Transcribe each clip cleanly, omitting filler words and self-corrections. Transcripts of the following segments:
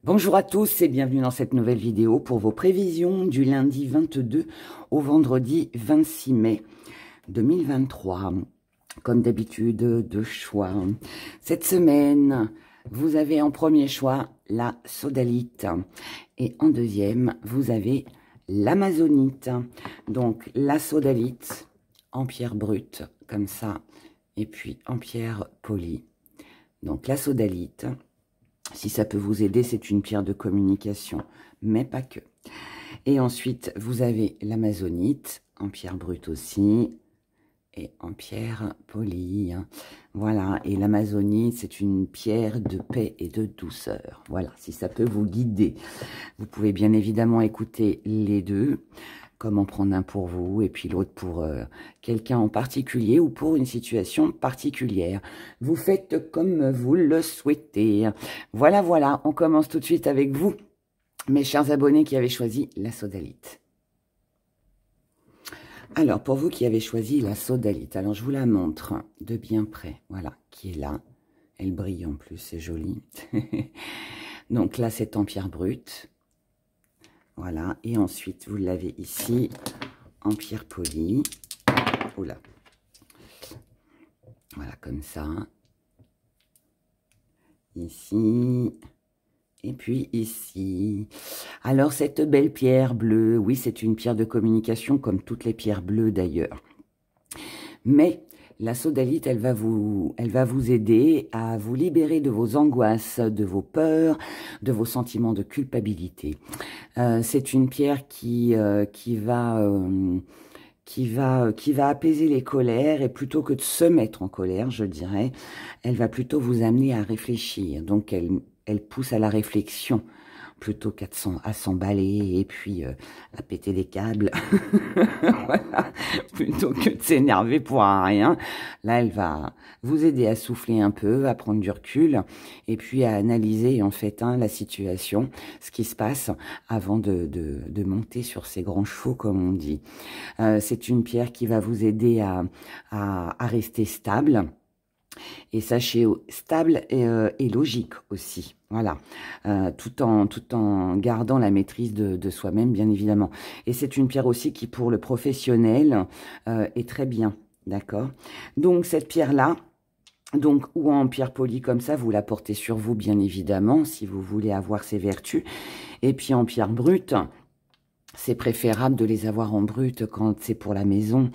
Bonjour à tous et bienvenue dans cette nouvelle vidéo pour vos prévisions du lundi 22 au vendredi 26 mai 2023. Comme d'habitude, deux choix. Cette semaine, vous avez en premier choix la sodalite et en deuxième, vous avez l'amazonite. Donc la sodalite en pierre brute, comme ça, et puis en pierre polie. Donc la sodalite. Si ça peut vous aider, c'est une pierre de communication, mais pas que. Et ensuite, vous avez l'amazonite, en pierre brute aussi, et en pierre polie. Voilà, et l'amazonite, c'est une pierre de paix et de douceur. Voilà, si ça peut vous guider. Vous pouvez bien évidemment écouter les deux, comme en prendre un pour vous et puis l'autre pour quelqu'un en particulier ou pour une situation particulière. Vous faites comme vous le souhaitez. Voilà, voilà, on commence tout de suite avec vous, mes chers abonnés qui avez choisi la sodalite. Alors, pour vous qui avez choisi la sodalite, alors je vous la montre de bien près, voilà, qui est là. Elle brille en plus, c'est joli. Donc là, c'est en pierre brute. Voilà, et ensuite, vous l'avez ici, en pierre polie. Oula. Voilà, comme ça. Ici. Et puis ici. Alors, cette belle pierre bleue, oui, c'est une pierre de communication, comme toutes les pierres bleues d'ailleurs. Mais la sodalite, elle va vous aider à vous libérer de vos angoisses, de vos peurs, de vos sentiments de culpabilité. C'est une pierre qui va apaiser les colères, et plutôt que de se mettre en colère, je dirais, elle va plutôt vous amener à réfléchir. Donc elle pousse à la réflexion plutôt qu'à s'emballer et puis à péter des câbles. Voilà. Plutôt que de s'énerver pour rien. Là, elle va vous aider à souffler un peu, à prendre du recul et puis à analyser en fait la situation, ce qui se passe avant de monter sur ces grands chevaux, comme on dit. C'est une pierre qui va vous aider à rester stable. Et sachez, stable et logique aussi, voilà, tout en gardant la maîtrise de soi-même, bien évidemment. Et c'est une pierre aussi qui, pour le professionnel, est très bien, d'accord? Donc, cette pierre-là, donc, ou en pierre polie comme ça, vous la portez sur vous, bien évidemment, si vous voulez avoir ses vertus. Et puis, en pierre brute, c'est préférable de les avoir en brut quand c'est pour la maison.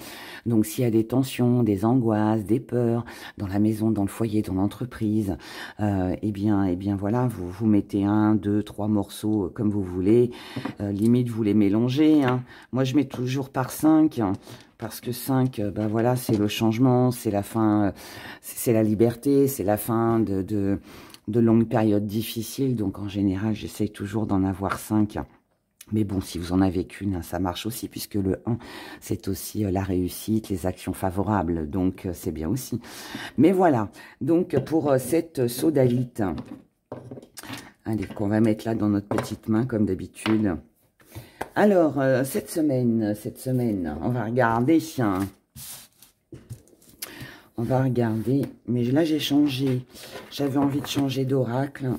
Donc, s'il y a des tensions, des angoisses, des peurs dans la maison, dans le foyer, dans l'entreprise, eh bien, voilà, vous mettez 1, 2, 3 morceaux comme vous voulez. Limite, vous les mélangez. Moi, je mets toujours par 5. Parce que 5, ben voilà, c'est le changement, c'est la fin, c'est la liberté, c'est la fin de longues périodes difficiles. Donc, en général, j'essaye toujours d'en avoir 5. Mais bon, si vous en avez qu'une, ça marche aussi, puisque le 1, c'est aussi la réussite, les actions favorables, donc c'est bien aussi. Mais voilà, donc pour cette sodalite, allez, qu'on va mettre là dans notre petite main, comme d'habitude. Alors, cette semaine, on va regarder, mais là j'ai changé, j'avais envie de changer d'oracle.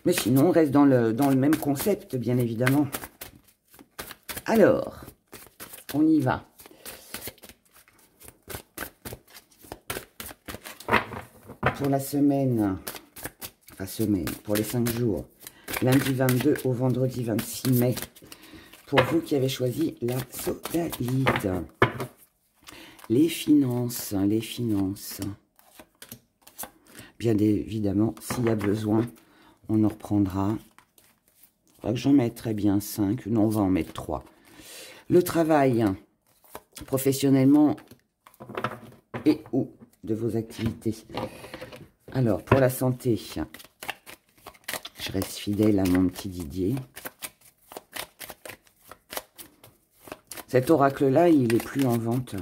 Mais sinon, on reste dans le même concept, bien évidemment. Alors, on y va. Pour la semaine, pour les 5 jours, lundi 22 au vendredi 26 mai, pour vous qui avez choisi la sodalite. Les finances. Bien évidemment, s'il y a besoin, on en reprendra. Je crois que j'en mettrai bien 5. Non, on va en mettre 3. Le travail, professionnellement et ou de vos activités. Alors, pour la santé, je reste fidèle à mon petit Didier. Cet oracle-là, il est plus en vente.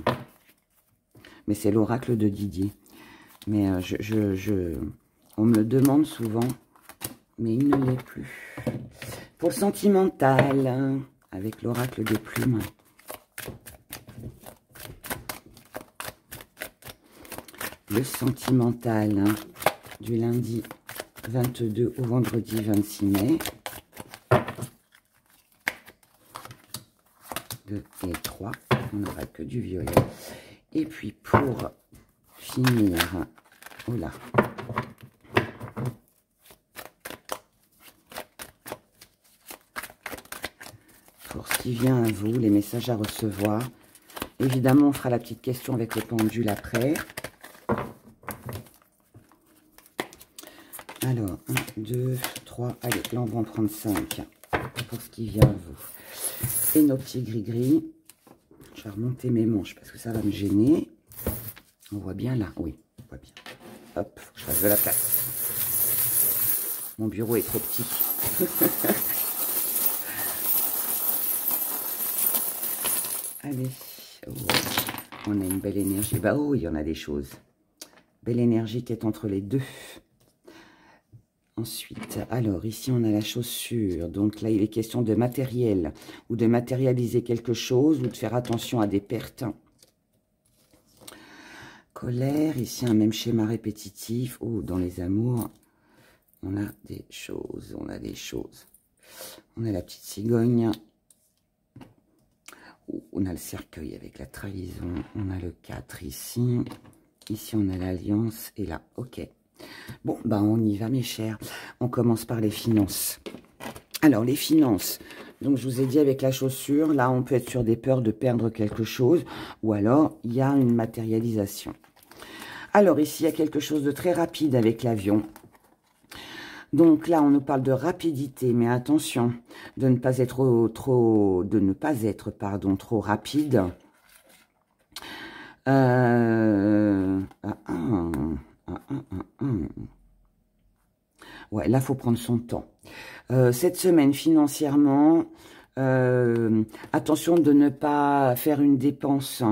Mais c'est l'oracle de Didier. Mais on me le demande souvent. Mais il ne l'est plus. Pour le sentimental, avec l'oracle des plumes. le sentimental, hein, du lundi 22 au vendredi 26 mai. 2 et 3, on n'aura que du violet. Et puis pour finir, oh là, pour ce qui vient à vous, les messages à recevoir. Évidemment, on fera la petite question avec le pendule après. Alors, 1, 2, 3, allez, là on va en prendre 5 pour ce qui vient à vous. Et nos petits gris-gris. Je vais remonter mes manches parce que ça va me gêner. On voit bien là, oui, on voit bien. Hop, faut que je fasse de la place. Mon bureau est trop petit. Allez, oh, on a une belle énergie. Bah oh, il y en a des choses. Belle énergie qui est entre les deux. Ensuite, alors ici on a la chaussure. Donc là il est question de matériel ou de matérialiser quelque chose ou de faire attention à des pertes. Colère, ici un même schéma répétitif. Oh, dans les amours, on a des choses, on a des choses. On a la petite cigogne. Oh, on a le cercueil avec la trahison. On a le 4 ici. Ici on a l'alliance et là, ok. Bon, ben on y va mes chers. On commence par les finances. Alors les finances, donc je vous ai dit avec la chaussure, là on peut être sur des peurs de perdre quelque chose ou alors il y a une matérialisation. Alors ici il y a quelque chose de très rapide avec l'avion. Donc là on nous parle de rapidité, mais attention de ne pas être trop rapide. Ouais, là, il faut prendre son temps. Cette semaine, financièrement, attention de ne pas faire une dépense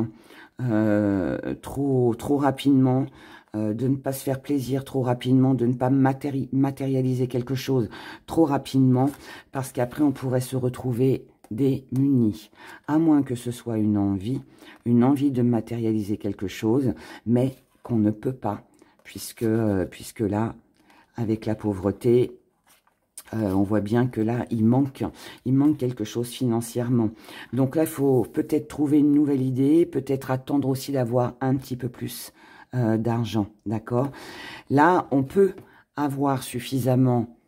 trop rapidement, de ne pas se faire plaisir trop rapidement, de ne pas matérialiser quelque chose trop rapidement, parce qu'après, on pourrait se retrouver démunis, à moins que ce soit une envie de matérialiser quelque chose, mais qu'on ne peut pas, puisque là, avec la pauvreté, on voit bien que là, il manque quelque chose financièrement. Donc là, il faut peut-être trouver une nouvelle idée, peut-être attendre aussi d'avoir un petit peu plus d'argent, d'accord? Là, on peut avoir suffisamment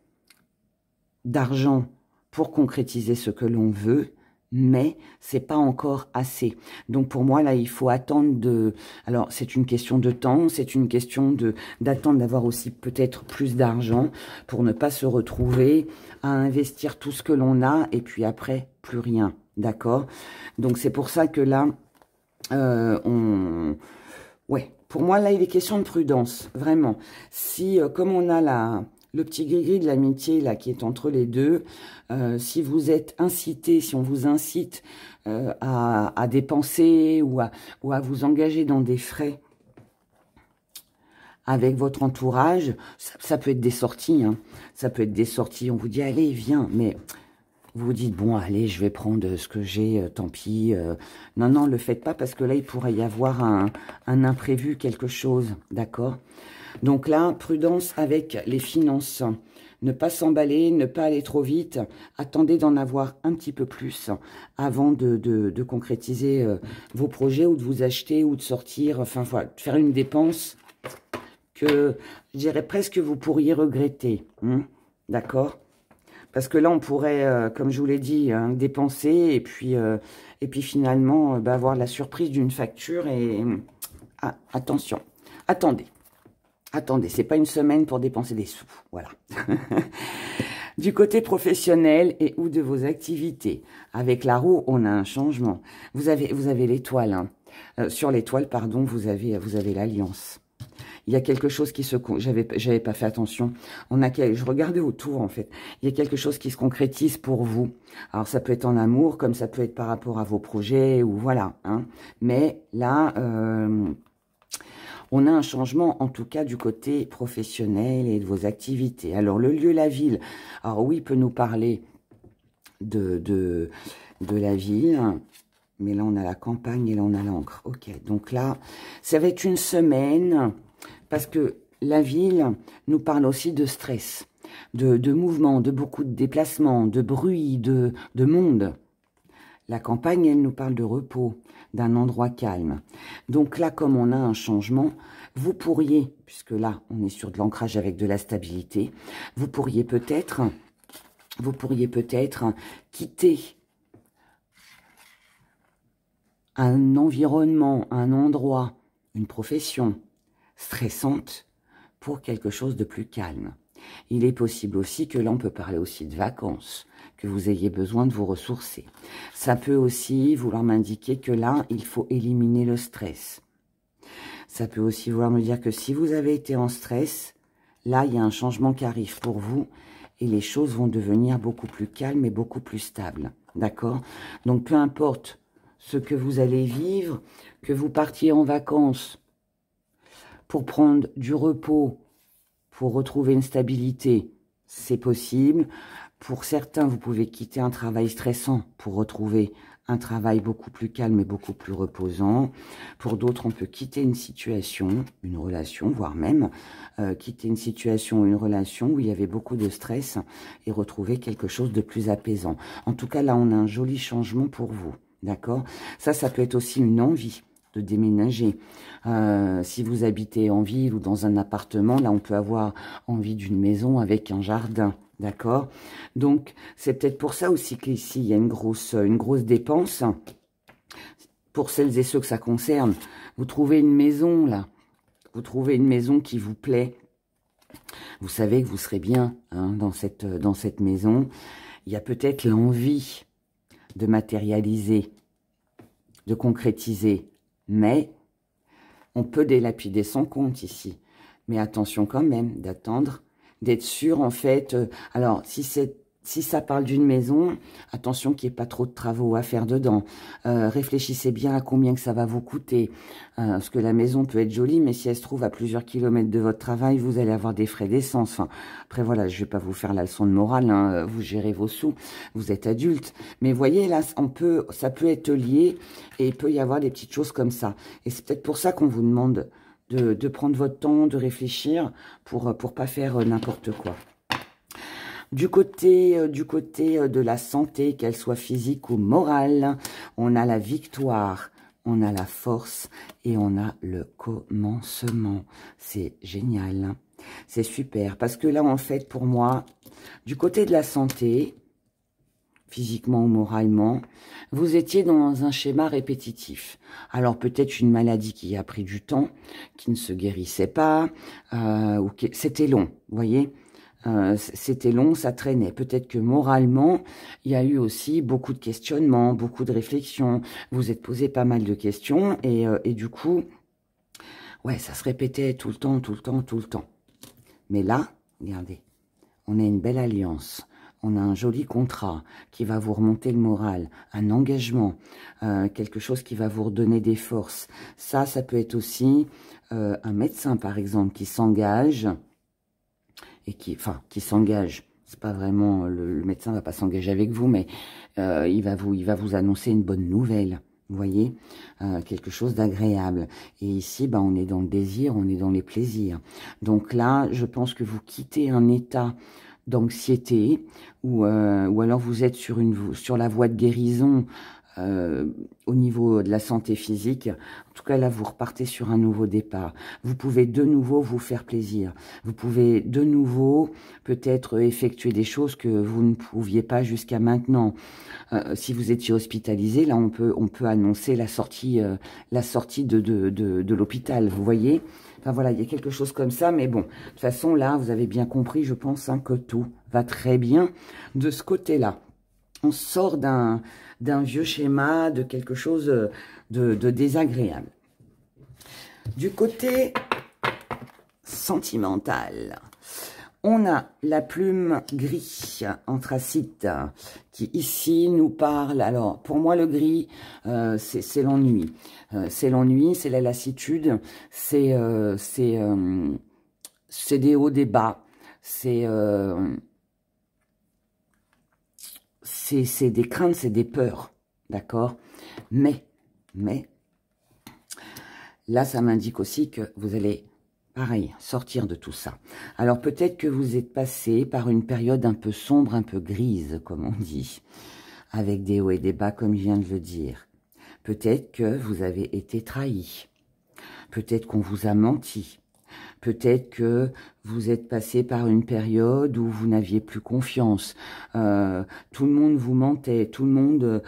d'argent pour concrétiser ce que l'on veut, mais c'est pas encore assez. Donc pour moi là il faut attendre alors c'est une question de temps, c'est une question d'attendre d'avoir aussi peut-être plus d'argent pour ne pas se retrouver à investir tout ce que l'on a et puis après plus rien, d'accord? Donc c'est pour ça que là ouais, pour moi là il est question de prudence, vraiment. Si comme on a le petit gris-gris de l'amitié là qui est entre les deux, si vous êtes incité, si on vous incite à dépenser ou à vous engager dans des frais avec votre entourage, ça peut être des sorties, hein. Ça peut être des sorties, on vous dit allez viens, mais vous vous dites bon allez je vais prendre ce que j'ai, tant pis. Non, non, le faites pas parce que là il pourrait y avoir un imprévu, quelque chose, d'accord? Donc là, prudence avec les finances. Ne pas s'emballer, ne pas aller trop vite. Attendez d'en avoir un petit peu plus avant de concrétiser vos projets ou de vous acheter ou de sortir. Enfin, voilà, de faire une dépense que, je dirais presque, vous pourriez regretter. Hein, d'accord? Parce que là, on pourrait, comme je vous l'ai dit, hein, dépenser et puis finalement avoir la surprise d'une facture. Et attention, attendez. Attendez, c'est pas une semaine pour dépenser des sous, voilà. Du côté professionnel et ou de vos activités, avec la roue, on a un changement. Vous avez l'étoile, hein. Sur l'étoile, pardon, vous avez l'alliance. Il y a quelque chose qui se... J'avais pas fait attention. Je regardais autour, en fait. Il y a quelque chose qui se concrétise pour vous. Alors, ça peut être en amour, comme ça peut être par rapport à vos projets, ou voilà. Hein. Mais là... on a un changement, en tout cas, du côté professionnel et de vos activités. Alors, le lieu, la ville. Alors, oui, il peut nous parler de la ville. Mais là, on a la campagne et là, on a l'encre. Ok, donc là, ça va être une semaine parce que la ville nous parle aussi de stress, de mouvement, de beaucoup de déplacements, de bruit, de monde. La campagne, elle nous parle de repos, d'un endroit calme. Donc là, comme on a un changement, vous pourriez, puisque là, on est sur de l'ancrage avec de la stabilité, vous pourriez peut-être quitter un environnement, un endroit, une profession stressante pour quelque chose de plus calme. Il est possible aussi que là, on peut parler aussi de vacances, que vous ayez besoin de vous ressourcer. Ça peut aussi vouloir m'indiquer que là, il faut éliminer le stress. Ça peut aussi vouloir me dire que si vous avez été en stress, là, il y a un changement qui arrive pour vous et les choses vont devenir beaucoup plus calmes et beaucoup plus stables. D'accord? Donc, peu importe ce que vous allez vivre, que vous partiez en vacances pour prendre du repos, pour retrouver une stabilité, c'est possible. Pour certains, vous pouvez quitter un travail stressant pour retrouver un travail beaucoup plus calme et beaucoup plus reposant. Pour d'autres, on peut quitter une situation, une relation, voire même quitter une situation, une relation où il y avait beaucoup de stress et retrouver quelque chose de plus apaisant. En tout cas, là, on a un joli changement pour vous. D'accord? Ça peut être aussi une envie de déménager. Si vous habitez en ville ou dans un appartement, là, on peut avoir envie d'une maison avec un jardin. D'accord? Donc, c'est peut-être pour ça aussi qu'ici, il y a une grosse dépense. Pour celles et ceux que ça concerne, vous trouvez une maison, là. Vous trouvez une maison qui vous plaît. Vous savez que vous serez bien dans cette maison. Il y a peut-être l'envie de matérialiser, de concrétiser. Mais on peut délapider son compte ici. Mais attention quand même d'attendre, d'être sûr en fait. Alors, si ça parle d'une maison, attention qu'il n'y ait pas trop de travaux à faire dedans. Réfléchissez bien à combien que ça va vous coûter. Parce que la maison peut être jolie, mais si elle se trouve à plusieurs kilomètres de votre travail, vous allez avoir des frais d'essence. Enfin, après, voilà, je ne vais pas vous faire la leçon de morale. Vous gérez vos sous, vous êtes adulte. Mais voyez, là, ça peut être lié et il peut y avoir des petites choses comme ça. Et c'est peut-être pour ça qu'on vous demande de prendre votre temps, de réfléchir pour pas faire n'importe quoi. Du côté de la santé, qu'elle soit physique ou morale, on a la victoire, on a la force et on a le commencement. C'est génial, c'est super. Parce que là, en fait, pour moi, du côté de la santé, physiquement ou moralement, vous étiez dans un schéma répétitif. Alors peut-être une maladie qui a pris du temps, qui ne se guérissait pas, ou c'était long, vous voyez. C'était long, ça traînait. Peut-être que moralement, il y a eu aussi beaucoup de questionnements, beaucoup de réflexions. Vous êtes posé pas mal de questions et du coup, ouais, ça se répétait tout le temps, tout le temps, tout le temps. Mais là, regardez, on a une belle alliance. On a un joli contrat qui va vous remonter le moral, un engagement, quelque chose qui va vous redonner des forces. Ça peut être aussi un médecin, par exemple, qui s'engage et qui s'engage. C'est pas vraiment le médecin va pas s'engager avec vous, mais il va vous annoncer une bonne nouvelle. Vous voyez, quelque chose d'agréable. Et ici, on est dans le désir, on est dans les plaisirs. Donc là, je pense que vous quittez un état d'anxiété ou alors vous êtes sur la voie de guérison au niveau de la santé physique. En tout cas, là, vous repartez sur un nouveau départ. Vous pouvez de nouveau vous faire plaisir. Vous pouvez de nouveau peut-être effectuer des choses que vous ne pouviez pas jusqu'à maintenant. Si vous étiez hospitalisé, là, on peut annoncer la sortie de l'hôpital, vous voyez. Enfin, voilà, il y a quelque chose comme ça. Mais bon, de toute façon, là, vous avez bien compris, je pense, que tout va très bien de ce côté-là. On sort d'un vieux schéma, de quelque chose de désagréable. Du côté sentimental, on a la plume gris anthracite qui ici nous parle. Alors, pour moi, le gris, c'est l'ennui. C'est l'ennui, c'est la lassitude, c'est des hauts, des bas, c'est des craintes, c'est des peurs, d'accord? Mais, là, ça m'indique aussi que vous allez pareil, sortir de tout ça. Alors peut-être que vous êtes passé par une période un peu sombre, un peu grise, comme on dit, avec des hauts et des bas, comme je viens de le dire. Peut-être que vous avez été trahi. Peut-être qu'on vous a menti. Peut-être que vous êtes passé par une période où vous n'aviez plus confiance. Tout le monde vous mentait. Tout le monde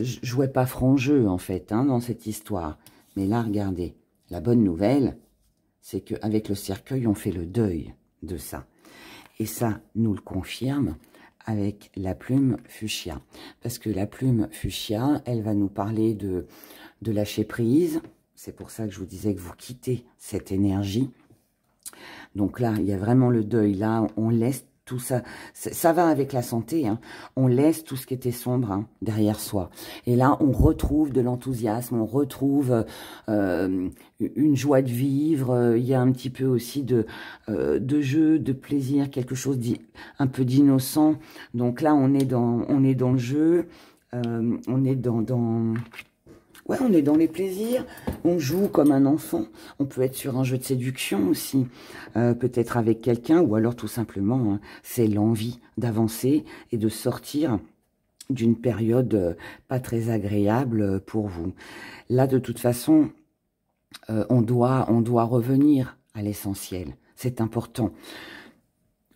jouait pas franc jeu, en fait, hein, dans cette histoire. Mais là, regardez, la bonne nouvelle, c'est qu'avec le cercueil, on fait le deuil de ça. Et ça nous le confirme avec la plume fuchsia. Parce que la plume fuchsia, elle va nous parler de lâcher prise. C'est pour ça que je vous disais que vous quittez cette énergie. Donc là, il y a vraiment le deuil. Là, on laisse tout ça. Ça va avec la santé. Hein. On laisse tout ce qui était sombre, hein, derrière soi. Et là, on retrouve de l'enthousiasme. On retrouve une joie de vivre. Il y a un petit peu aussi de jeu, de plaisir, quelque chose un peu d'innocent. Donc là, on est dans le jeu. On est Ouais, on est dans les plaisirs, on joue comme un enfant, on peut être sur un jeu de séduction aussi, peut-être avec quelqu'un, ou alors tout simplement, hein, c'est l'envie d'avancer et de sortir d'une période pas très agréable pour vous. Là, de toute façon, on doit revenir à l'essentiel, c'est important.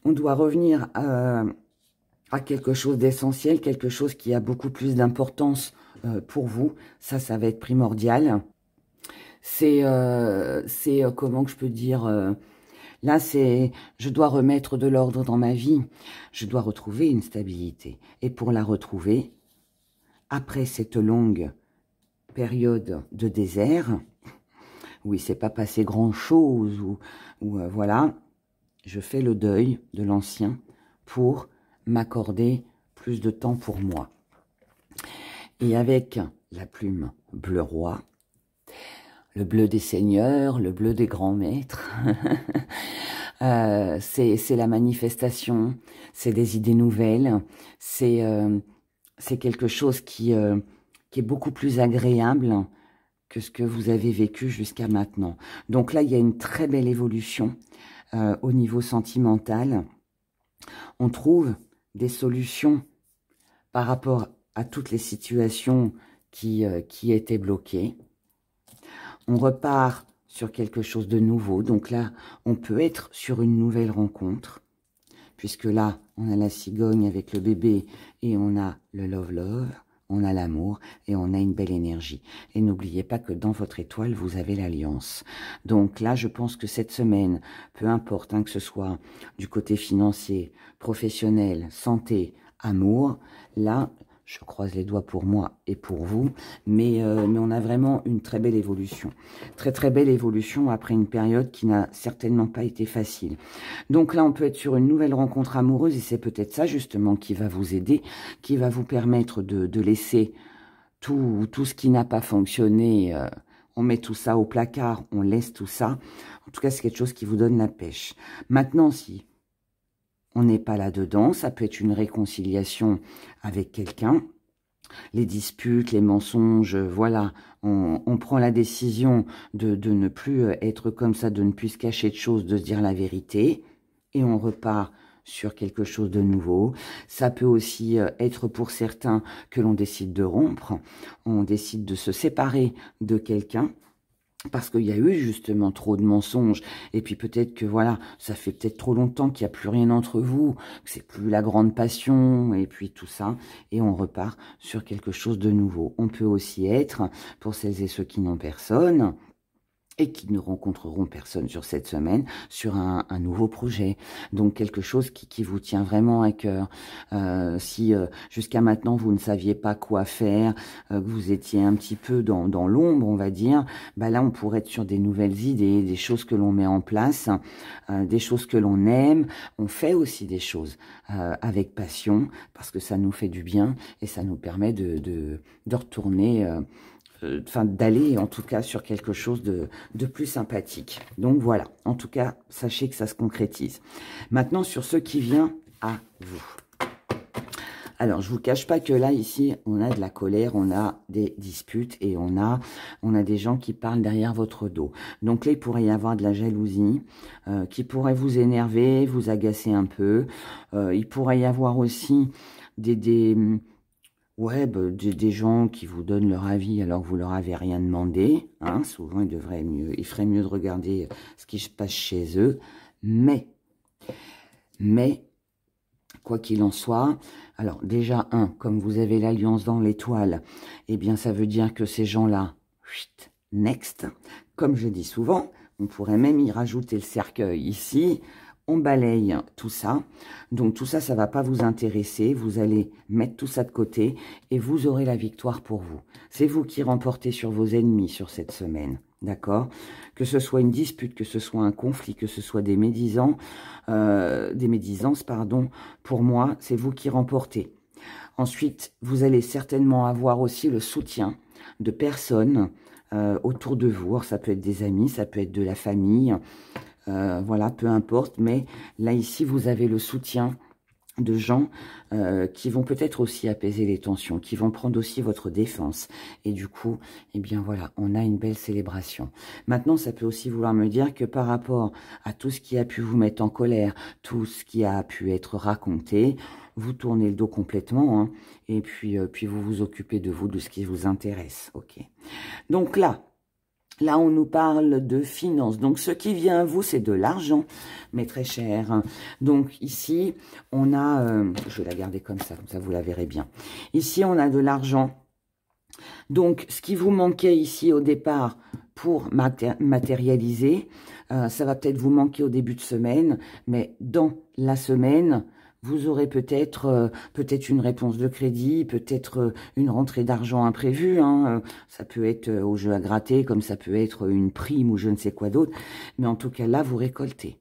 On doit revenir à quelque chose d'essentiel, quelque chose qui a beaucoup plus d'importance pour vous. Ça va être primordial. C'est comment que je peux dire, là, je dois remettre de l'ordre dans ma vie. Je dois retrouver une stabilité. Et pour la retrouver, après cette longue période de désert, où il ne s'est pas passé grand-chose, voilà, je fais le deuil de l'ancien pour m'accorder plus de temps pour moi. Et avec la plume bleu roi, le bleu des seigneurs, le bleu des grands maîtres, c'est la manifestation, c'est des idées nouvelles, c'est quelque chose qui est beaucoup plus agréable que ce que vous avez vécu jusqu'à maintenant. Donc là, il y a une très belle évolution au niveau sentimental. On trouve des solutions par rapport à toutes les situations qui étaient bloquées. On repart sur quelque chose de nouveau. Donc là, on peut être sur une nouvelle rencontre. Puisque là, on a la cigogne avec le bébé et on a le love-love, on a l'amour et on a une belle énergie. Et n'oubliez pas que dans votre étoile, vous avez l'alliance. Donc là, je pense que cette semaine, peu importe, hein, que ce soit du côté financier, professionnel, santé, amour, là, je croise les doigts pour moi et pour vous, mais on a vraiment une très belle évolution. Très très belle évolution après une période qui n'a certainement pas été facile. Donc là, on peut être sur une nouvelle rencontre amoureuse et c'est peut-être ça justement qui va vous aider, qui va vous permettre de laisser tout ce qui n'a pas fonctionné. On met tout ça au placard, on laisse tout ça. En tout cas, c'est quelque chose qui vous donne la pêche. Maintenant, si on n'est pas là-dedans, ça peut être une réconciliation avec quelqu'un. Les disputes, les mensonges, voilà, on prend la décision de ne plus être comme ça, de ne plus se cacher de choses, de se dire la vérité, et on repart sur quelque chose de nouveau. Ça peut aussi être pour certains que l'on décide de rompre, on décide de se séparer de quelqu'un, parce qu'il y a eu justement trop de mensonges. Et puis peut-être que voilà, ça fait peut-être trop longtemps qu'il n'y a plus rien entre vous, que c'est plus la grande passion, et puis tout ça. Et on repart sur quelque chose de nouveau. On peut aussi être, pour celles et ceux qui n'ont personne, et qui ne rencontreront personne sur cette semaine, sur un nouveau projet. Donc quelque chose qui vous tient vraiment à cœur. Si jusqu'à maintenant vous ne saviez pas quoi faire, que vous étiez un petit peu dans l'ombre, on va dire, bah là on pourrait être sur des nouvelles idées, des choses que l'on met en place, des choses que l'on aime. On fait aussi des choses avec passion, parce que ça nous fait du bien, et ça nous permet de retourner... enfin d'aller en tout cas sur quelque chose de plus sympathique. Donc voilà, en tout cas, sachez que ça se concrétise. Maintenant, sur ce qui vient à vous. Alors, je vous cache pas que là, ici, on a de la colère, on a des disputes et on a des gens qui parlent derrière votre dos. Donc là, il pourrait y avoir de la jalousie qui pourrait vous énerver, vous agacer un peu. Il pourrait y avoir aussi ouais, des gens qui vous donnent leur avis alors que vous leur avez rien demandé. Hein. Souvent, il ferait mieux de regarder ce qui se passe chez eux. Mais, quoi qu'il en soit, alors déjà, comme vous avez l'alliance dans l'étoile, eh bien, ça veut dire que ces gens-là, next, comme je dis souvent, on pourrait même y rajouter le cercueil ici. On balaye tout ça. Donc tout ça, ça va pas vous intéresser. Vous allez mettre tout ça de côté et vous aurez la victoire pour vous. C'est vous qui remportez sur vos ennemis sur cette semaine. D'accord? Que ce soit une dispute, que ce soit un conflit, que ce soit des médisances, pardon. Pour moi, c'est vous qui remportez. Ensuite, vous allez certainement avoir aussi le soutien de personnes autour de vous. Alors, ça peut être des amis, ça peut être de la famille. Voilà, peu importe, mais là, ici, vous avez le soutien de gens qui vont peut-être aussi apaiser les tensions, qui vont prendre aussi votre défense. Et du coup, eh bien voilà, on a une belle célébration. Maintenant, ça peut aussi vouloir me dire que par rapport à tout ce qui a pu vous mettre en colère, tout ce qui a pu être raconté, vous tournez le dos complètement, hein, et puis vous vous occupez de vous, de ce qui vous intéresse. Ok. Donc là, on nous parle de finances. Donc, ce qui vient à vous, c'est de l'argent, mais très cher. Donc, ici, on a... je vais la garder comme ça vous la verrez bien. Ici, on a de l'argent. Donc, ce qui vous manquait ici au départ pour matérialiser, ça va peut-être vous manquer au début de semaine, mais dans la semaine... Vous aurez peut-être une réponse de crédit, peut-être une rentrée d'argent imprévue. Hein. Ça peut être au jeu à gratter, comme ça peut être une prime ou je ne sais quoi d'autre. Mais en tout cas, là, vous récoltez.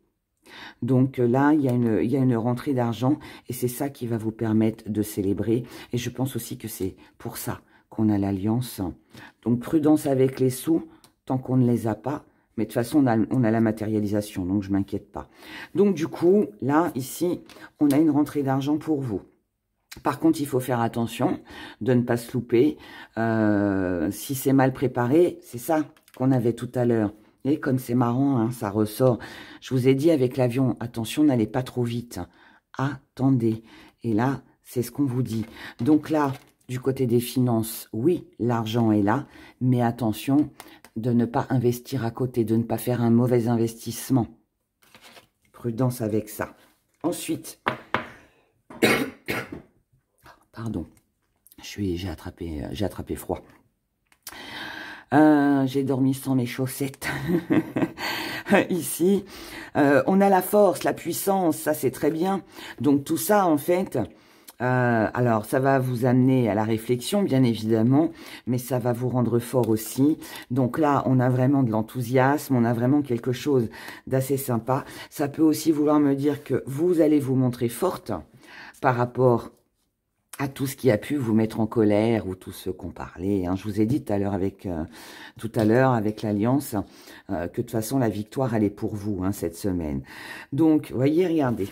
Donc là, il y a une rentrée d'argent et c'est ça qui va vous permettre de célébrer. Et je pense aussi que c'est pour ça qu'on a l'alliance. Donc prudence avec les sous, tant qu'on ne les a pas. Mais de toute façon, on a la matérialisation, donc je ne m'inquiète pas. Donc du coup, là, ici, on a une rentrée d'argent pour vous. Par contre, il faut faire attention de ne pas se louper. Si c'est mal préparé, c'est ça qu'on avait tout à l'heure. Et comme c'est marrant, hein, ça ressort. Je vous ai dit avec l'avion, attention, n'allez pas trop vite. Attendez. Et là, c'est ce qu'on vous dit. Donc là, du côté des finances, oui, l'argent est là, mais attention de ne pas investir à côté, de ne pas faire un mauvais investissement. Prudence avec ça. Ensuite, pardon, j'ai attrapé froid. J'ai dormi sans mes chaussettes. Ici, on a la force, la puissance, ça c'est très bien. Donc tout ça, en fait, alors ça va vous amener à la réflexion, bien évidemment, mais ça va vous rendre fort aussi. Donc là, on a vraiment de l'enthousiasme, on a vraiment quelque chose d'assez sympa. Ça peut aussi vouloir me dire que vous allez vous montrer forte par rapport à tout ce qui a pu vous mettre en colère ou tout ce qu'on parlait. Hein. Je vous ai dit tout à l'heure avec l'Alliance que de toute façon la victoire elle est pour vous hein, cette semaine. Donc voyez, regardez,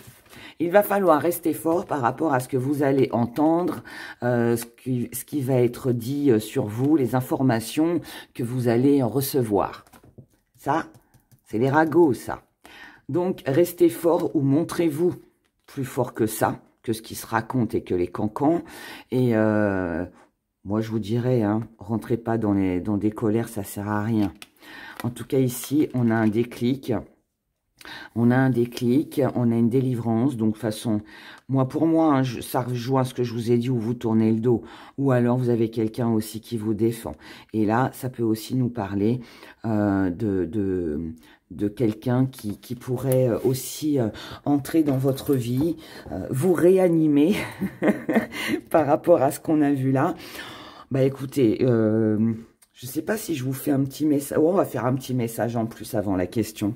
il va falloir rester fort par rapport à ce que vous allez entendre, ce qui va être dit sur vous, les informations que vous allez recevoir. Ça, c'est les ragots, ça. Donc restez fort ou montrez-vous plus fort que ça, que ce qui se raconte et que les cancans. Et moi, je vous dirais, hein, rentrez pas dans des colères, ça sert à rien. En tout cas, ici, on a un déclic. On a un déclic, on a une délivrance. Donc, de toute façon, pour moi, hein, ça rejoint ce que je vous ai dit, où vous tournez le dos. Ou alors, vous avez quelqu'un aussi qui vous défend. Et là, ça peut aussi nous parler de quelqu'un qui pourrait aussi entrer dans votre vie, vous réanimer par rapport à ce qu'on a vu là. Bah écoutez, je ne sais pas si je vous fais un petit message. Oh, on va faire un petit message en plus avant la question.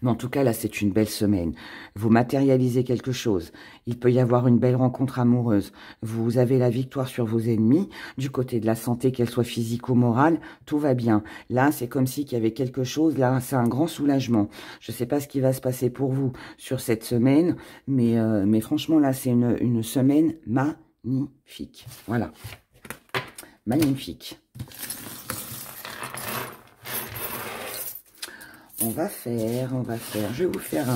Mais en tout cas, là, c'est une belle semaine. Vous matérialisez quelque chose. Il peut y avoir une belle rencontre amoureuse. Vous avez la victoire sur vos ennemis. Du côté de la santé, qu'elle soit physique ou morale, tout va bien. Là, c'est comme si qu'il y avait quelque chose. Là, c'est un grand soulagement. Je ne sais pas ce qui va se passer pour vous sur cette semaine. Mais franchement, là, c'est une semaine magnifique. Magnifique. Voilà. Magnifique. On va faire. Je vais vous faire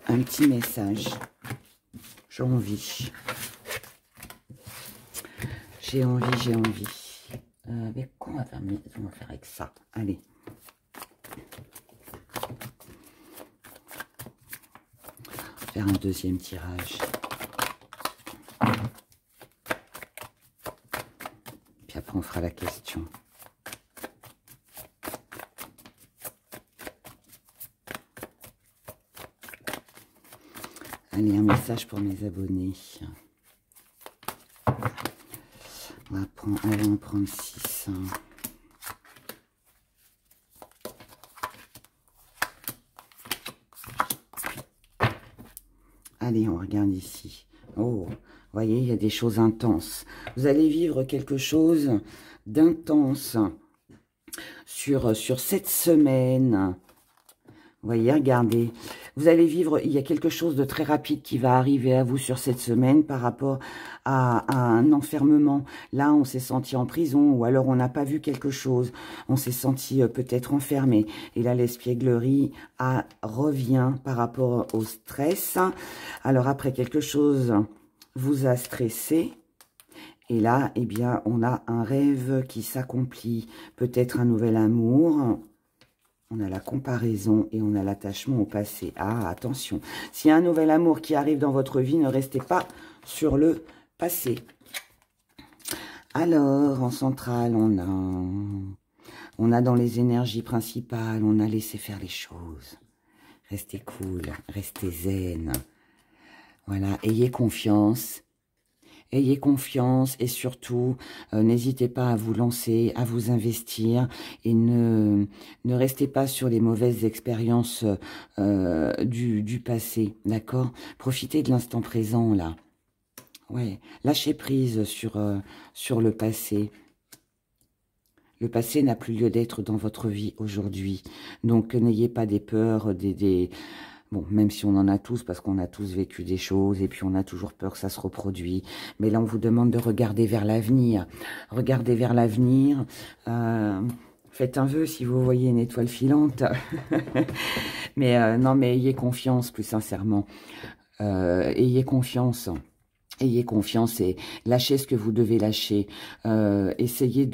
un petit message. J'ai envie. Avec quoi on va faire avec ça? Allez. Faire un deuxième tirage. Puis après on fera la question. Allez, un message pour mes abonnés. On va en prendre 6. Allez, on regarde ici. Oh, vous voyez, il y a des choses intenses. Vous allez vivre quelque chose d'intense sur cette semaine. Vous voyez, regardez. Vous allez vivre, il y a quelque chose de très rapide qui va arriver à vous sur cette semaine par rapport à un enfermement. Là, on s'est senti en prison ou alors on n'a pas vu quelque chose. On s'est senti peut-être enfermé. Et là, l'espièglerie revient par rapport au stress. Alors après, quelque chose vous a stressé. Et là, eh bien, on a un rêve qui s'accomplit. Peut-être un nouvel amour. On a la comparaison et on a l'attachement au passé. Ah, attention. S'il y a un nouvel amour qui arrive dans votre vie, ne restez pas sur le passé. Alors, en centrale, on a dans les énergies principales, on a laissé faire les choses. Restez cool, restez zen. Voilà, ayez confiance. Ayez confiance et surtout, n'hésitez pas à vous lancer, à vous investir et ne restez pas sur les mauvaises expériences du passé, d'accord? Profitez de l'instant présent, là. Ouais, lâchez prise sur le passé. Le passé n'a plus lieu d'être dans votre vie aujourd'hui. Donc, n'ayez pas des peurs, Bon, même si on en a tous, parce qu'on a tous vécu des choses, et puis on a toujours peur que ça se reproduise. Mais là, on vous demande de regarder vers l'avenir. Regardez vers l'avenir. Faites un vœu si vous voyez une étoile filante. Mais non, mais ayez confiance, plus sincèrement. Ayez confiance. Ayez confiance et lâchez ce que vous devez lâcher. Essayez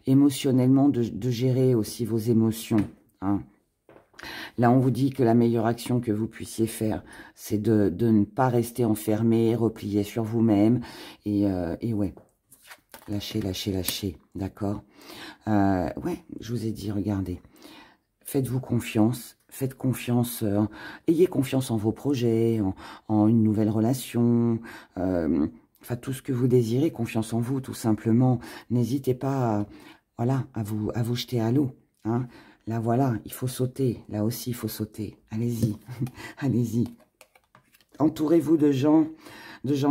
émotionnellement de gérer aussi vos émotions, hein. Là, on vous dit que la meilleure action que vous puissiez faire, c'est de ne pas rester enfermé, replié sur vous-même. Et ouais, lâchez, lâchez, lâchez, d'accord? Ouais, je vous ai dit, regardez, faites-vous confiance, faites confiance, ayez confiance en vos projets, en une nouvelle relation, enfin, tout ce que vous désirez, confiance en vous, tout simplement. N'hésitez pas, voilà, à vous jeter à l'eau, hein. Là, voilà, il faut sauter. Là aussi, il faut sauter. Allez-y, allez-y. Entourez-vous de gens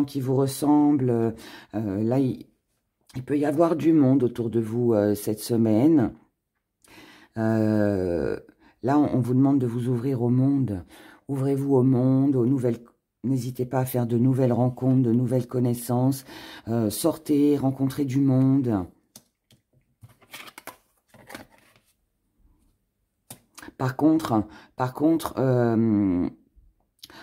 qui vous ressemblent. Là, il peut y avoir du monde autour de vous cette semaine. Là, on vous demande de vous ouvrir au monde. Ouvrez-vous au monde, aux nouvelles... N'hésitez pas à faire de nouvelles rencontres, de nouvelles connaissances. Sortez, rencontrez du monde. Par contre,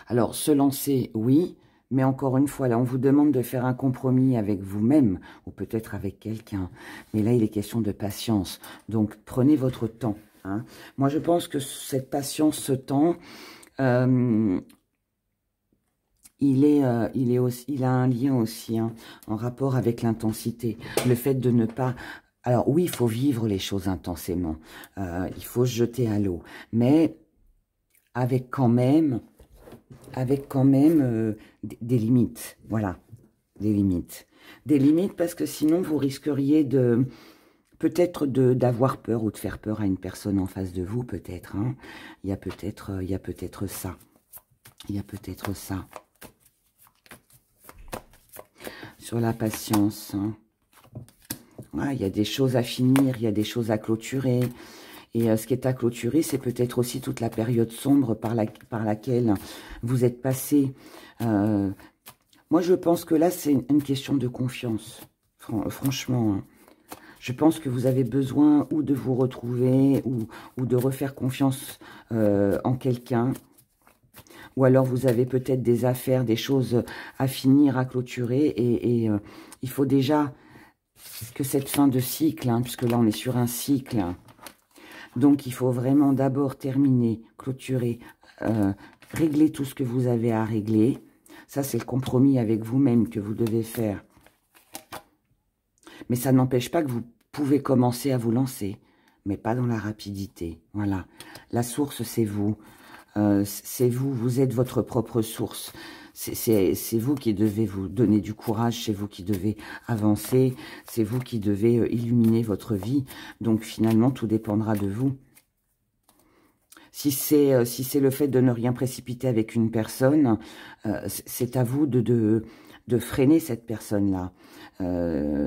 alors se lancer, oui, mais encore une fois, là, on vous demande de faire un compromis avec vous-même, ou peut-être avec quelqu'un. Mais là, il est question de patience. Donc, prenez votre temps, hein. Moi, je pense que cette patience, ce temps, il a un lien aussi, hein, en rapport avec l'intensité. Le fait de ne pas... Alors oui, il faut vivre les choses intensément. Il faut se jeter à l'eau. Mais avec quand même des limites. Voilà, des limites. Des limites parce que sinon, vous risqueriez peut-être d'avoir peur ou de faire peur à une personne en face de vous, peut-être, hein. Il y a peut-être ça. Il y a peut-être ça. Sur la patience, hein. Ouais, il y a des choses à finir, il y a des choses à clôturer. Et ce qui est à clôturer, c'est peut-être aussi toute la période sombre par laquelle vous êtes passé. Moi, je pense que là, c'est une question de confiance. Franchement, hein. Je pense que vous avez besoin ou de vous retrouver ou de refaire confiance en quelqu'un. Ou alors, vous avez peut-être des affaires, des choses à finir, à clôturer. Et il faut déjà que cette fin de cycle, hein, puisque là, on est sur un cycle. Donc, il faut vraiment d'abord terminer, clôturer, régler tout ce que vous avez à régler. Ça, c'est le compromis avec vous-même que vous devez faire. Mais ça n'empêche pas que vous pouvez commencer à vous lancer, mais pas dans la rapidité. Voilà. La source, c'est vous. C'est vous. Vous êtes votre propre source. C'est vous qui devez vous donner du courage. C'est vous qui devez avancer. C'est vous qui devez illuminer votre vie. Donc, finalement, tout dépendra de vous. Si c'est le fait de ne rien précipiter avec une personne, c'est à vous de freiner cette personne-là.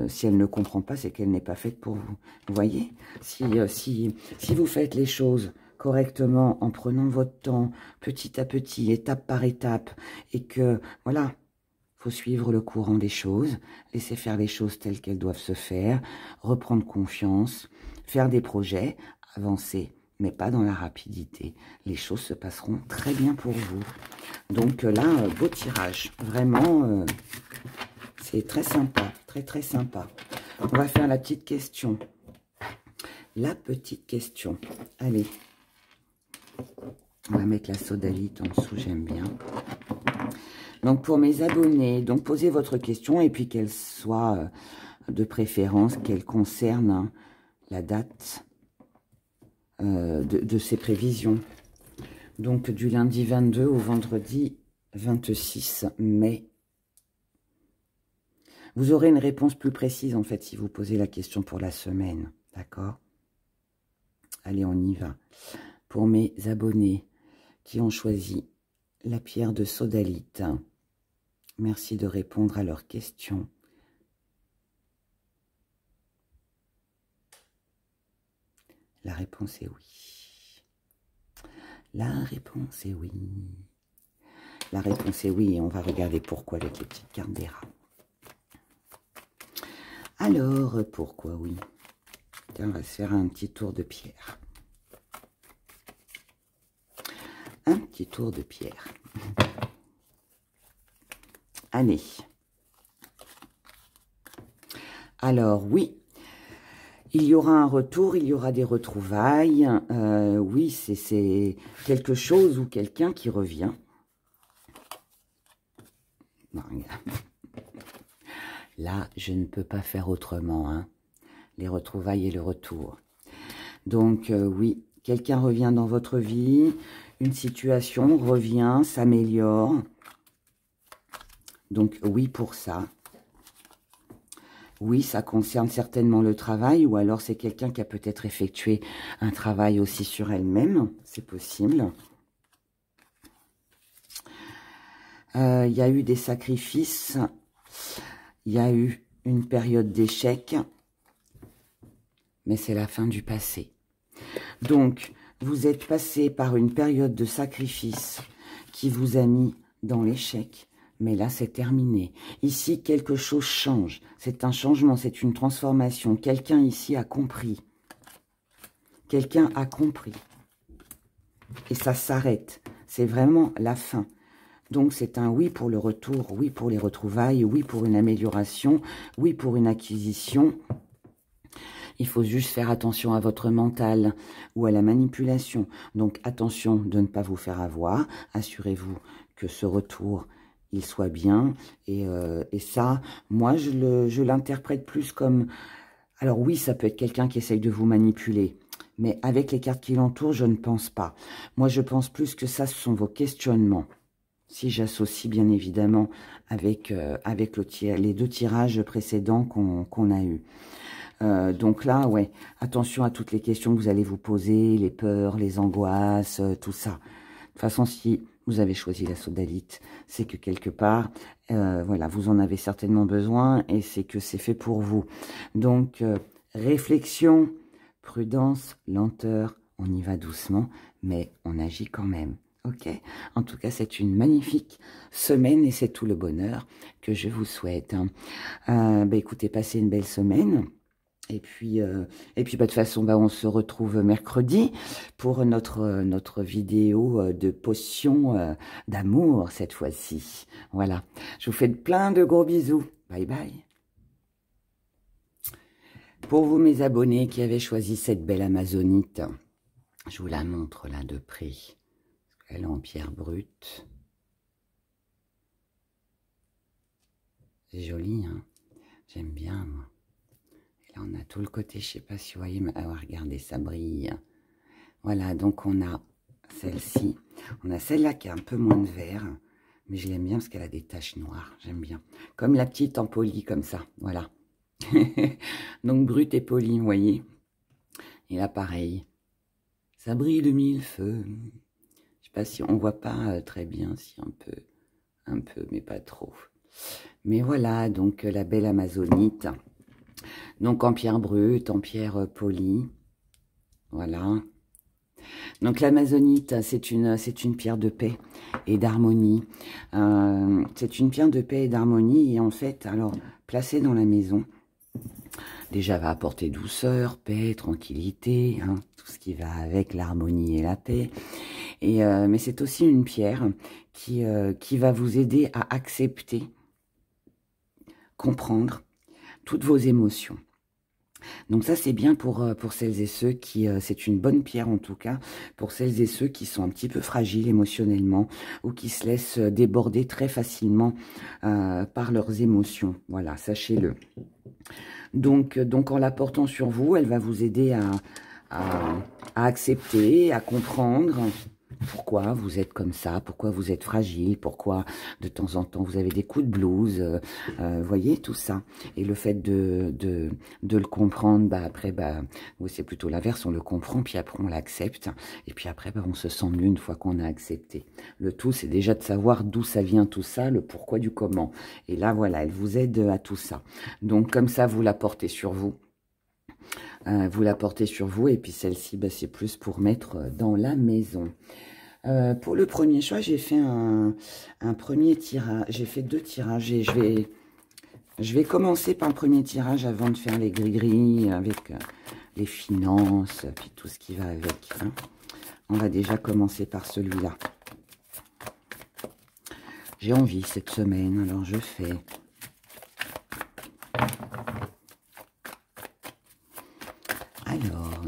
Si elle ne comprend pas, c'est qu'elle n'est pas faite pour vous. Vous voyez, si vous faites les choses correctement, en prenant votre temps, petit à petit, étape par étape, et que, voilà, faut suivre le courant des choses, laisser faire les choses telles qu'elles doivent se faire, reprendre confiance, faire des projets, avancer, mais pas dans la rapidité. Les choses se passeront très bien pour vous. Donc là, beau tirage. Vraiment, c'est très sympa, très très sympa. On va faire la petite question. La petite question. Allez. On va mettre la sodalite en dessous, j'aime bien. Donc pour mes abonnés, donc posez votre question et puis qu'elle soit de préférence, qu'elle concerne hein, la date de ces prévisions. Donc du lundi 22 au vendredi 26 mai. Vous aurez une réponse plus précise en fait si vous posez la question pour la semaine. D'accord? Allez, on y va. Pour mes abonnés qui ont choisi la pierre de sodalite, merci de répondre à leurs questions. La réponse est oui. La réponse est oui. La réponse est oui et on va regarder pourquoi avec les petites cartes des rats. Alors, pourquoi oui? Tiens, on va se faire un petit tour de pierre. Un petit tour de pierre. Allez. Alors, oui. Il y aura un retour, il y aura des retrouvailles. Oui, c'est quelque chose ou quelqu'un qui revient. Non, regarde. Là, je ne peux pas faire autrement. Hein. Les retrouvailles et le retour. Donc, oui, quelqu'un revient dans votre vie. Une situation revient, s'améliore. Donc, oui pour ça. Oui, ça concerne certainement le travail, ou alors c'est quelqu'un qui a peut-être effectué un travail aussi sur elle-même, c'est possible. Il y a eu des sacrifices, il y a eu une période d'échec, mais c'est la fin du passé. Donc, vous êtes passé par une période de sacrifice qui vous a mis dans l'échec. Mais là, c'est terminé. Ici, quelque chose change. C'est un changement, c'est une transformation. Quelqu'un ici a compris. Quelqu'un a compris. Et ça s'arrête. C'est vraiment la fin. Donc, c'est un oui pour le retour, oui pour les retrouvailles, oui pour une amélioration, oui pour une acquisition. Il faut juste faire attention à votre mental ou à la manipulation. Donc, attention de ne pas vous faire avoir. Assurez-vous que ce retour il soit bien, et ça, moi, je l'interprète plus comme... Alors oui, ça peut être quelqu'un qui essaye de vous manipuler, mais avec les cartes qui l'entourent, je ne pense pas. Moi, je pense plus que ça, ce sont vos questionnements. Si j'associe, bien évidemment, avec les deux tirages précédents qu'on a eus. Donc là, ouais, attention à toutes les questions que vous allez vous poser, les peurs, les angoisses, tout ça. De toute façon, si vous avez choisi la sodalite, c'est que quelque part, voilà, vous en avez certainement besoin et c'est que c'est fait pour vous. Donc, réflexion, prudence, lenteur, on y va doucement, mais on agit quand même. Ok? En tout cas, c'est une magnifique semaine et c'est tout le bonheur que je vous souhaite. Écoutez, passez une belle semaine. Et puis, de toute façon, on se retrouve mercredi pour notre vidéo de potion d'amour cette fois-ci. Voilà. Je vous fais plein de gros bisous. Bye bye. Pour vous, mes abonnés qui avaient choisi cette belle amazonite, je vous la montre là de près. Elle est en pierre brute. C'est joli, hein? J'aime bien, moi. Et là, on a tout le côté, je sais pas si vous voyez, mais regardez, ça brille. Voilà, donc on a celle-ci. On a celle-là qui a un peu moins de vert, mais je l'aime bien parce qu'elle a des taches noires. J'aime bien. Comme la petite en poli, comme ça. Voilà. Donc, brute et poli, vous voyez. Et là, pareil. Ça brille de mille feux. Je sais pas si on voit pas très bien, si un peu, mais pas trop. Mais voilà, donc la belle amazonite. Donc en pierre brute, en pierre polie. Voilà. Donc l'amazonite, c'est une pierre de paix et d'harmonie. C'est une pierre de paix et d'harmonie. Et en fait, alors, placée dans la maison, déjà va apporter douceur, paix, tranquillité, hein, tout ce qui va avec l'harmonie et la paix. Mais c'est aussi une pierre qui va vous aider à accepter, comprendre toutes vos émotions. Donc ça, c'est bien pour celles et ceux qui... c'est une bonne pierre en tout cas, pour celles et ceux qui sont un petit peu fragiles émotionnellement ou qui se laissent déborder très facilement par leurs émotions. Voilà, sachez-le. Donc en la portant sur vous, elle va vous aider à accepter, à comprendre pourquoi vous êtes comme ça, pourquoi vous êtes fragile, pourquoi de temps en temps vous avez des coups de blues, voyez, tout ça. Et le fait de le comprendre, après, oui, c'est plutôt l'inverse, on le comprend, puis après on l'accepte, et puis après, on se sent mieux une fois qu'on a accepté. Le tout, c'est déjà de savoir d'où ça vient tout ça, le pourquoi du comment. Et là, voilà, elle vous aide à tout ça. Donc, comme ça, vous la portez sur vous. Vous la portez sur vous, et puis celle-ci, c'est plus pour mettre dans la maison. Pour le premier choix, j'ai fait un premier tirage. J'ai fait 2 tirages et je vais commencer par le premier tirage avant de faire les gris-gris avec les finances, puis tout ce qui va avec. Hein. On va déjà commencer par celui-là. J'ai envie cette semaine, alors je fais. Alors,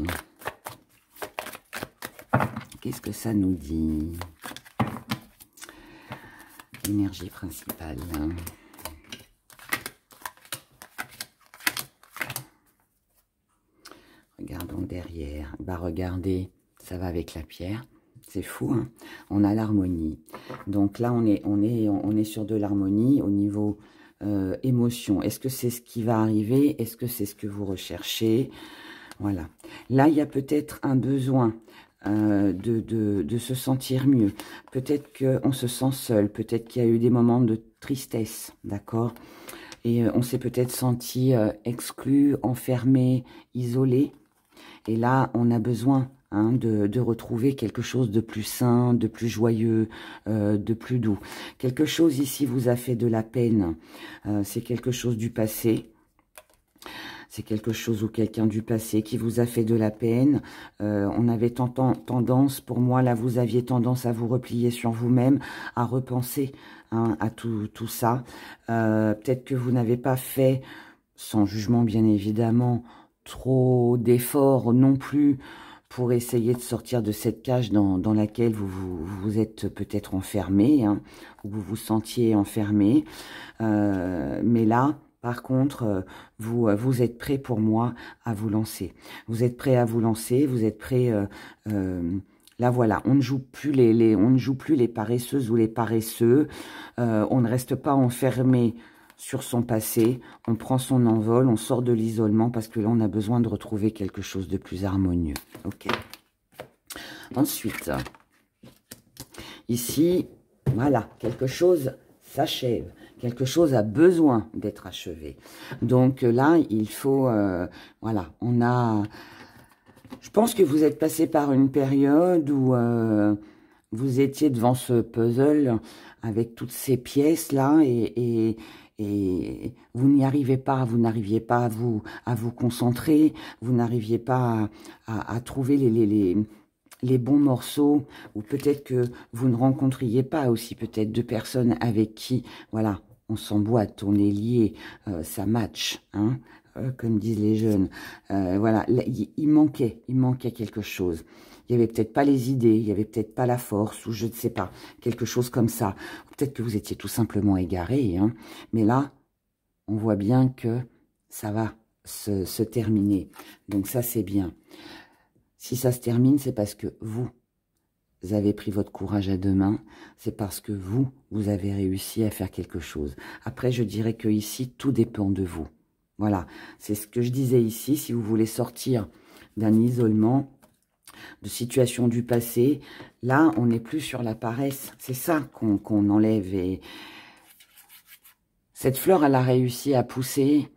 qu'est-ce que ça nous dit? L'énergie principale. Regardons derrière. Regardez, ça va avec la pierre. C'est fou, hein? On a l'harmonie. Donc là, on est sur de l'harmonie au niveau émotion. Est-ce que c'est ce qui va arriver? Est-ce que c'est ce que vous recherchez? Voilà. Là, il y a peut-être un besoin de se sentir mieux. Peut-être qu'on se sent seul. Peut-être qu'il y a eu des moments de tristesse, d'accord? Et on s'est peut-être senti exclu, enfermé, isolé. Et là, on a besoin de retrouver quelque chose de plus sain, de plus joyeux, de plus doux. Quelque chose ici vous a fait de la peine. C'est quelque chose du passé. C'est quelque chose ou quelqu'un du passé qui vous a fait de la peine. On avait tendance, pour moi, là, vous aviez tendance à vous replier sur vous-même, à repenser à tout ça. Peut-être que vous n'avez pas fait, sans jugement bien évidemment, trop d'efforts non plus pour essayer de sortir de cette cage dans laquelle vous êtes peut-être enfermé, hein, ou vous vous sentiez enfermé. Mais là, par contre, vous êtes prêt pour moi à vous lancer. Vous êtes prêt à vous lancer, vous êtes prêt... là, voilà, on ne joue plus les paresseuses ou les paresseux. On ne reste pas enfermé sur son passé. On prend son envol, on sort de l'isolement parce que là, on a besoin de retrouver quelque chose de plus harmonieux. Ok. Ensuite, ici, voilà, quelque chose s'achève. Quelque chose a besoin d'être achevé. Donc là, il faut... voilà, on a... pense que vous êtes passé par une période où vous étiez devant ce puzzle avec toutes ces pièces-là et vous n'y arrivez pas, vous n'arriviez pas à vous concentrer, vous n'arriviez pas à trouver les bons morceaux, ou peut-être que vous ne rencontriez pas aussi peut-être deux personnes avec qui, voilà, on s'emboîte, on est lié, ça match, hein, comme disent les jeunes. Voilà, il manquait quelque chose. Il n'y avait peut-être pas les idées, il n'y avait peut-être pas la force, ou je ne sais pas, quelque chose comme ça. Peut-être que vous étiez tout simplement égaré, hein, mais là, on voit bien que ça va se terminer. Donc ça, c'est bien. Si ça se termine, c'est parce que vous avez pris votre courage à deux mains. C'est parce que vous avez réussi à faire quelque chose. Après, je dirais que ici, tout dépend de vous. Voilà, c'est ce que je disais ici. Si vous voulez sortir d'un isolement, de situations du passé, là, on n'est plus sur la paresse. C'est ça qu'on enlève. Et cette fleur, elle a réussi à pousser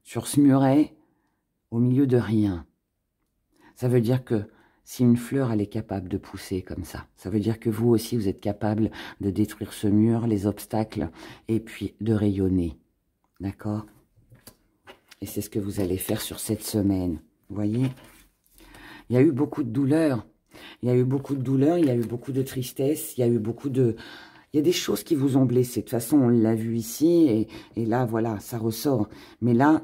sur ce muret au milieu de rien. Ça veut dire que si une fleur, elle est capable de pousser comme ça veut dire que vous aussi, vous êtes capable de détruire ce mur, les obstacles, et puis de rayonner. D'accord? Et c'est ce que vous allez faire sur cette semaine. Vous voyez? Il y a eu beaucoup de douleurs. Il y a eu beaucoup de douleurs, il y a eu beaucoup de tristesse, il y a eu beaucoup de... Il y a des choses qui vous ont blessé. De toute façon, on l'a vu ici, et là, voilà, ça ressort. Mais là,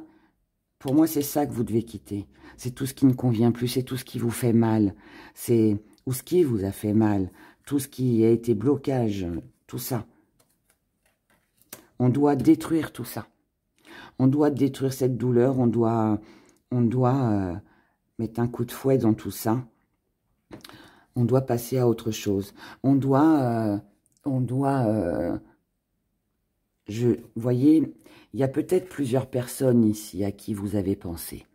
pour moi, c'est ça que vous devez quitter. C'est tout ce qui ne convient plus, c'est tout ce qui vous fait mal. C'est ou ce qui vous a fait mal, tout ce qui a été blocage, tout ça. On doit détruire tout ça. On doit détruire cette douleur, on doit mettre un coup de fouet dans tout ça. On doit passer à autre chose. Vous voyez, il y a peut-être plusieurs personnes ici à qui vous avez pensé.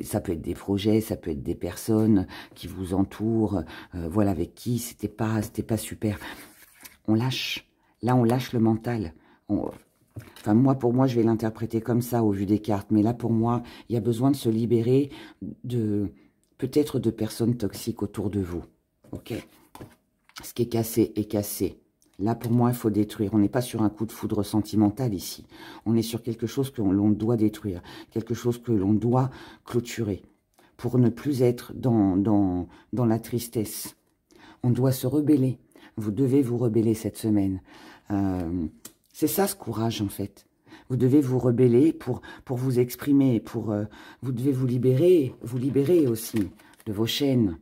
Ça peut être des projets, ça peut être des personnes qui vous entourent, voilà, avec qui c'était pas super. On lâche. Là, on lâche le mental. Enfin, pour moi, je vais l'interpréter comme ça au vu des cartes. Mais là, pour moi, il y a besoin de se libérer peut-être de personnes toxiques autour de vous. Ok? Ce qui est cassé est cassé. Là, pour moi, il faut détruire. On n'est pas sur un coup de foudre sentimental ici. On est sur quelque chose que l'on doit détruire. Quelque chose que l'on doit clôturer. Pour ne plus être dans la tristesse. On doit se rebeller. Vous devez vous rebeller cette semaine. C'est ça, ce courage, en fait. Vous devez vous rebeller pour vous exprimer. Vous devez vous libérer aussi de vos chaînes,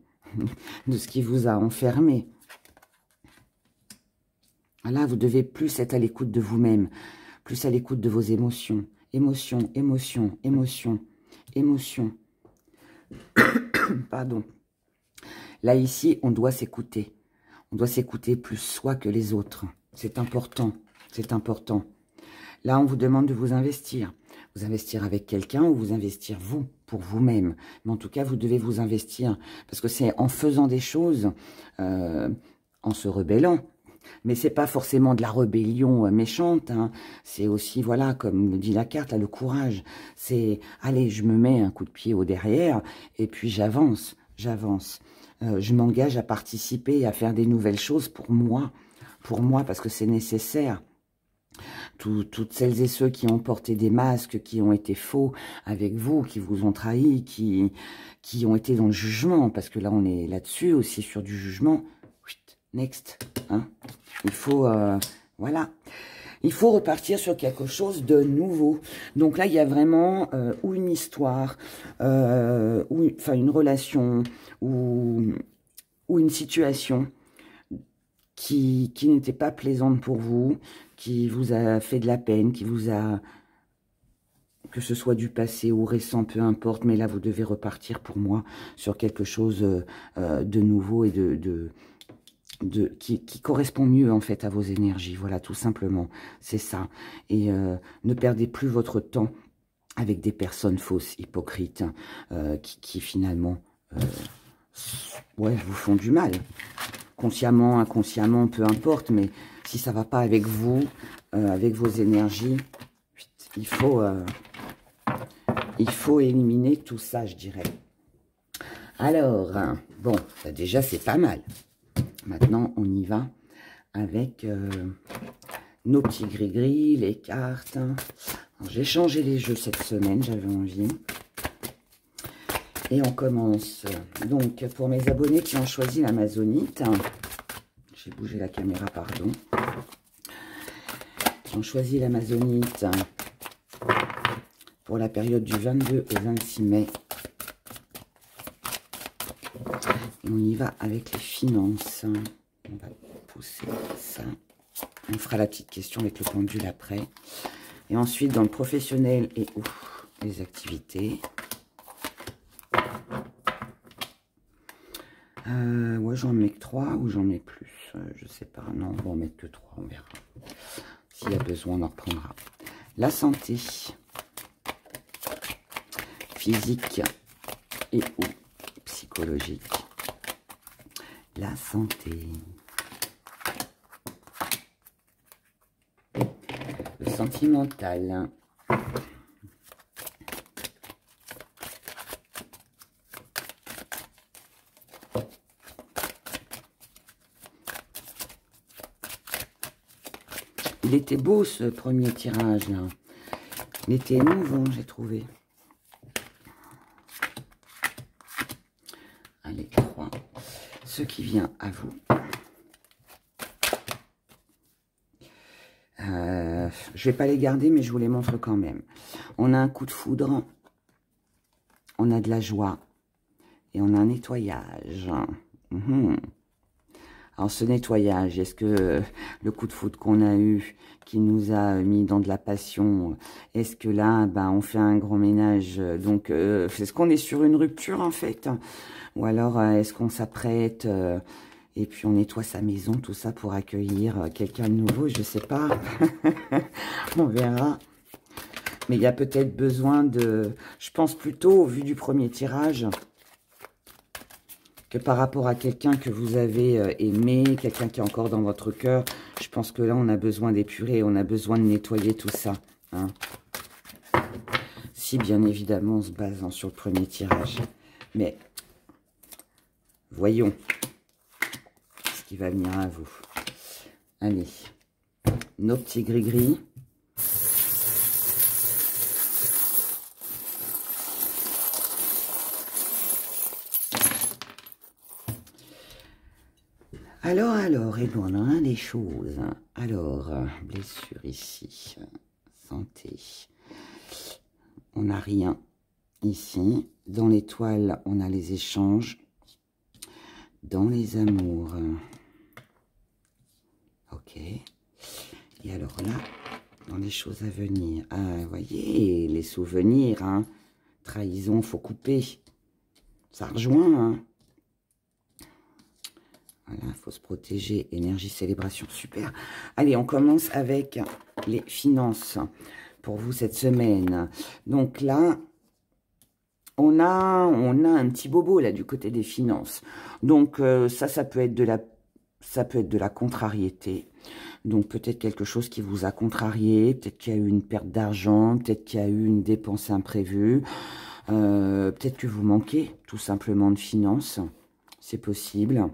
de ce qui vous a enfermé. Là, vous devez plus être à l'écoute de vous-même, plus à l'écoute de vos émotions. Émotions, émotions, émotions, émotions. Pardon. Là, ici, on doit s'écouter. On doit s'écouter plus soi que les autres. C'est important, c'est important. Là, on vous demande de vous investir. Vous investir avec quelqu'un ou vous investir vous, pour vous-même. Mais en tout cas, vous devez vous investir. Parce que c'est en faisant des choses, en se rebellant. Mais c'est pas forcément de la rébellion méchante, hein. C'est aussi, voilà, comme le dit la carte, là, le courage. C'est, allez, je me mets un coup de pied au derrière, et puis j'avance. Je m'engage à participer, à faire des nouvelles choses pour moi, parce que c'est nécessaire. Toutes celles et ceux qui ont porté des masques, qui ont été faux avec vous, qui vous ont trahi, qui ont été dans le jugement, parce que là, on est là-dessus aussi, sur du jugement. Next, hein. Il faut, voilà, il faut repartir sur quelque chose de nouveau. Donc là, il y a vraiment ou une histoire, ou enfin une relation, ou une situation qui n'était pas plaisante pour vous, qui vous a fait de la peine, qui vous a, que ce soit du passé ou récent, peu importe, mais là, vous devez repartir pour moi sur quelque chose de nouveau et qui correspond mieux en fait à vos énergies, voilà, tout simplement, c'est ça. Et ne perdez plus votre temps avec des personnes fausses, hypocrites, qui finalement ouais, vous font du mal, consciemment, inconsciemment, peu importe, mais si ça va pas avec vous, avec vos énergies, il faut Il faut éliminer tout ça, je dirais. Alors, bon, déjà, c'est pas mal. Maintenant, on y va avec nos petits gris-gris, les cartes. J'ai changé les jeux cette semaine, j'avais envie. Et on commence. Donc, pour mes abonnés qui ont choisi l'Amazonite, j'ai bougé la caméra, pardon. Qui ont choisi l'Amazonite pour la période du 22 au 26 mai. Et on y va avec les finances. On va pousser ça. On fera la petite question avec le pendule après. Et ensuite, dans le professionnel et les activités. Ouais, j'en mets que 3 ou j'en mets plus. Je sais pas. Non, on va en mettre que 3. On verra. S'il y a besoin, on en reprendra. La santé. Physique et ou psychologique. La santé. Le sentimental. Il était beau ce premier tirage là. Il était émouvant, j'ai trouvé. Allez, 3. Ce qui vient à vous. Je vais pas les garder, mais je vous les montre quand même. On a un coup de foudre. On a de la joie. Et on a un nettoyage. Alors, ce nettoyage, est-ce que le coup de foudre qu'on a eu, qui nous a mis dans de la passion, est-ce que là, ben, on fait un grand ménage? Donc, est-ce qu'on est sur une rupture, en fait? Ou alors, est-ce qu'on s'apprête et puis on nettoie sa maison, tout ça, pour accueillir quelqu'un de nouveau? Je sais pas. On verra. Mais il y a peut-être besoin de... Je pense plutôt, au vu du premier tirage, que par rapport à quelqu'un que vous avez aimé, quelqu'un qui est encore dans votre cœur, je pense que là, on a besoin d'épurer, on a besoin de nettoyer tout ça. Hein. Si, bien évidemment, en se basant sur le premier tirage. Mais, voyons ce qui va venir à vous. Allez, nos petits gris-gris. Alors, et bon, on a des choses. Alors, blessure ici, santé. On n'a rien ici. Dans l'étoile, on a les échanges. Dans les amours. Ok. Et alors là, dans les choses à venir. Ah, vous voyez, les souvenirs, hein. Trahison, faut couper. Ça rejoint, hein. Voilà, il faut se protéger. Énergie, célébration, super. Allez, on commence avec les finances pour vous cette semaine. Donc là, on a un petit bobo là du côté des finances. Donc ça peut être de la contrariété. Donc peut-être quelque chose qui vous a contrarié, peut-être qu'il y a eu une perte d'argent, peut-être qu'il y a eu une dépense imprévue, peut-être que vous manquez tout simplement de finances. C'est possible.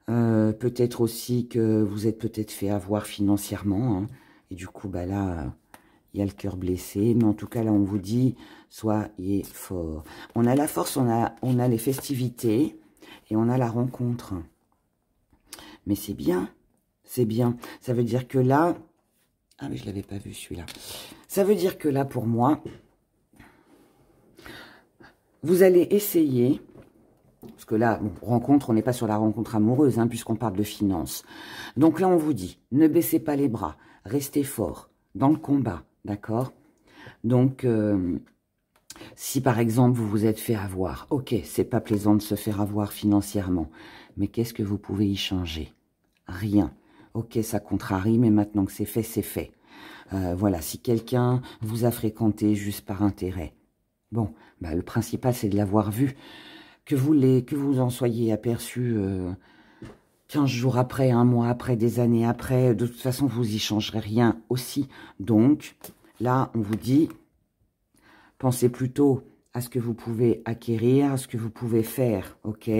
Peut-être aussi que vous êtes peut-être fait avoir financièrement, hein, et du coup, bah là, il y a le cœur blessé, mais en tout cas, là, on vous dit, soyez fort. On a la force, on a les festivités, et on a la rencontre. Mais c'est bien, c'est bien. Ça veut dire que là, ah mais je l'avais pas vu celui-là. Ça veut dire que là, pour moi, vous allez essayer... Parce que là, bon, rencontre, on n'est pas sur la rencontre amoureuse, hein, puisqu'on parle de finances. Donc là, on vous dit, ne baissez pas les bras, restez fort dans le combat, d'accord? Donc, si par exemple, vous vous êtes fait avoir, ok, c'est pas plaisant de se faire avoir financièrement, mais qu'est-ce que vous pouvez y changer? Rien. Ok, ça contrarie, mais maintenant que c'est fait, c'est fait. Voilà, si quelqu'un vous a fréquenté juste par intérêt, bon, bah, le principal, c'est de l'avoir vu. Que vous en soyez aperçu 15 jours après, un mois après, des années après, de toute façon, vous y changerez rien aussi. Donc, là, on vous dit, Pensez plutôt à ce que vous pouvez acquérir, à ce que vous pouvez faire, ok?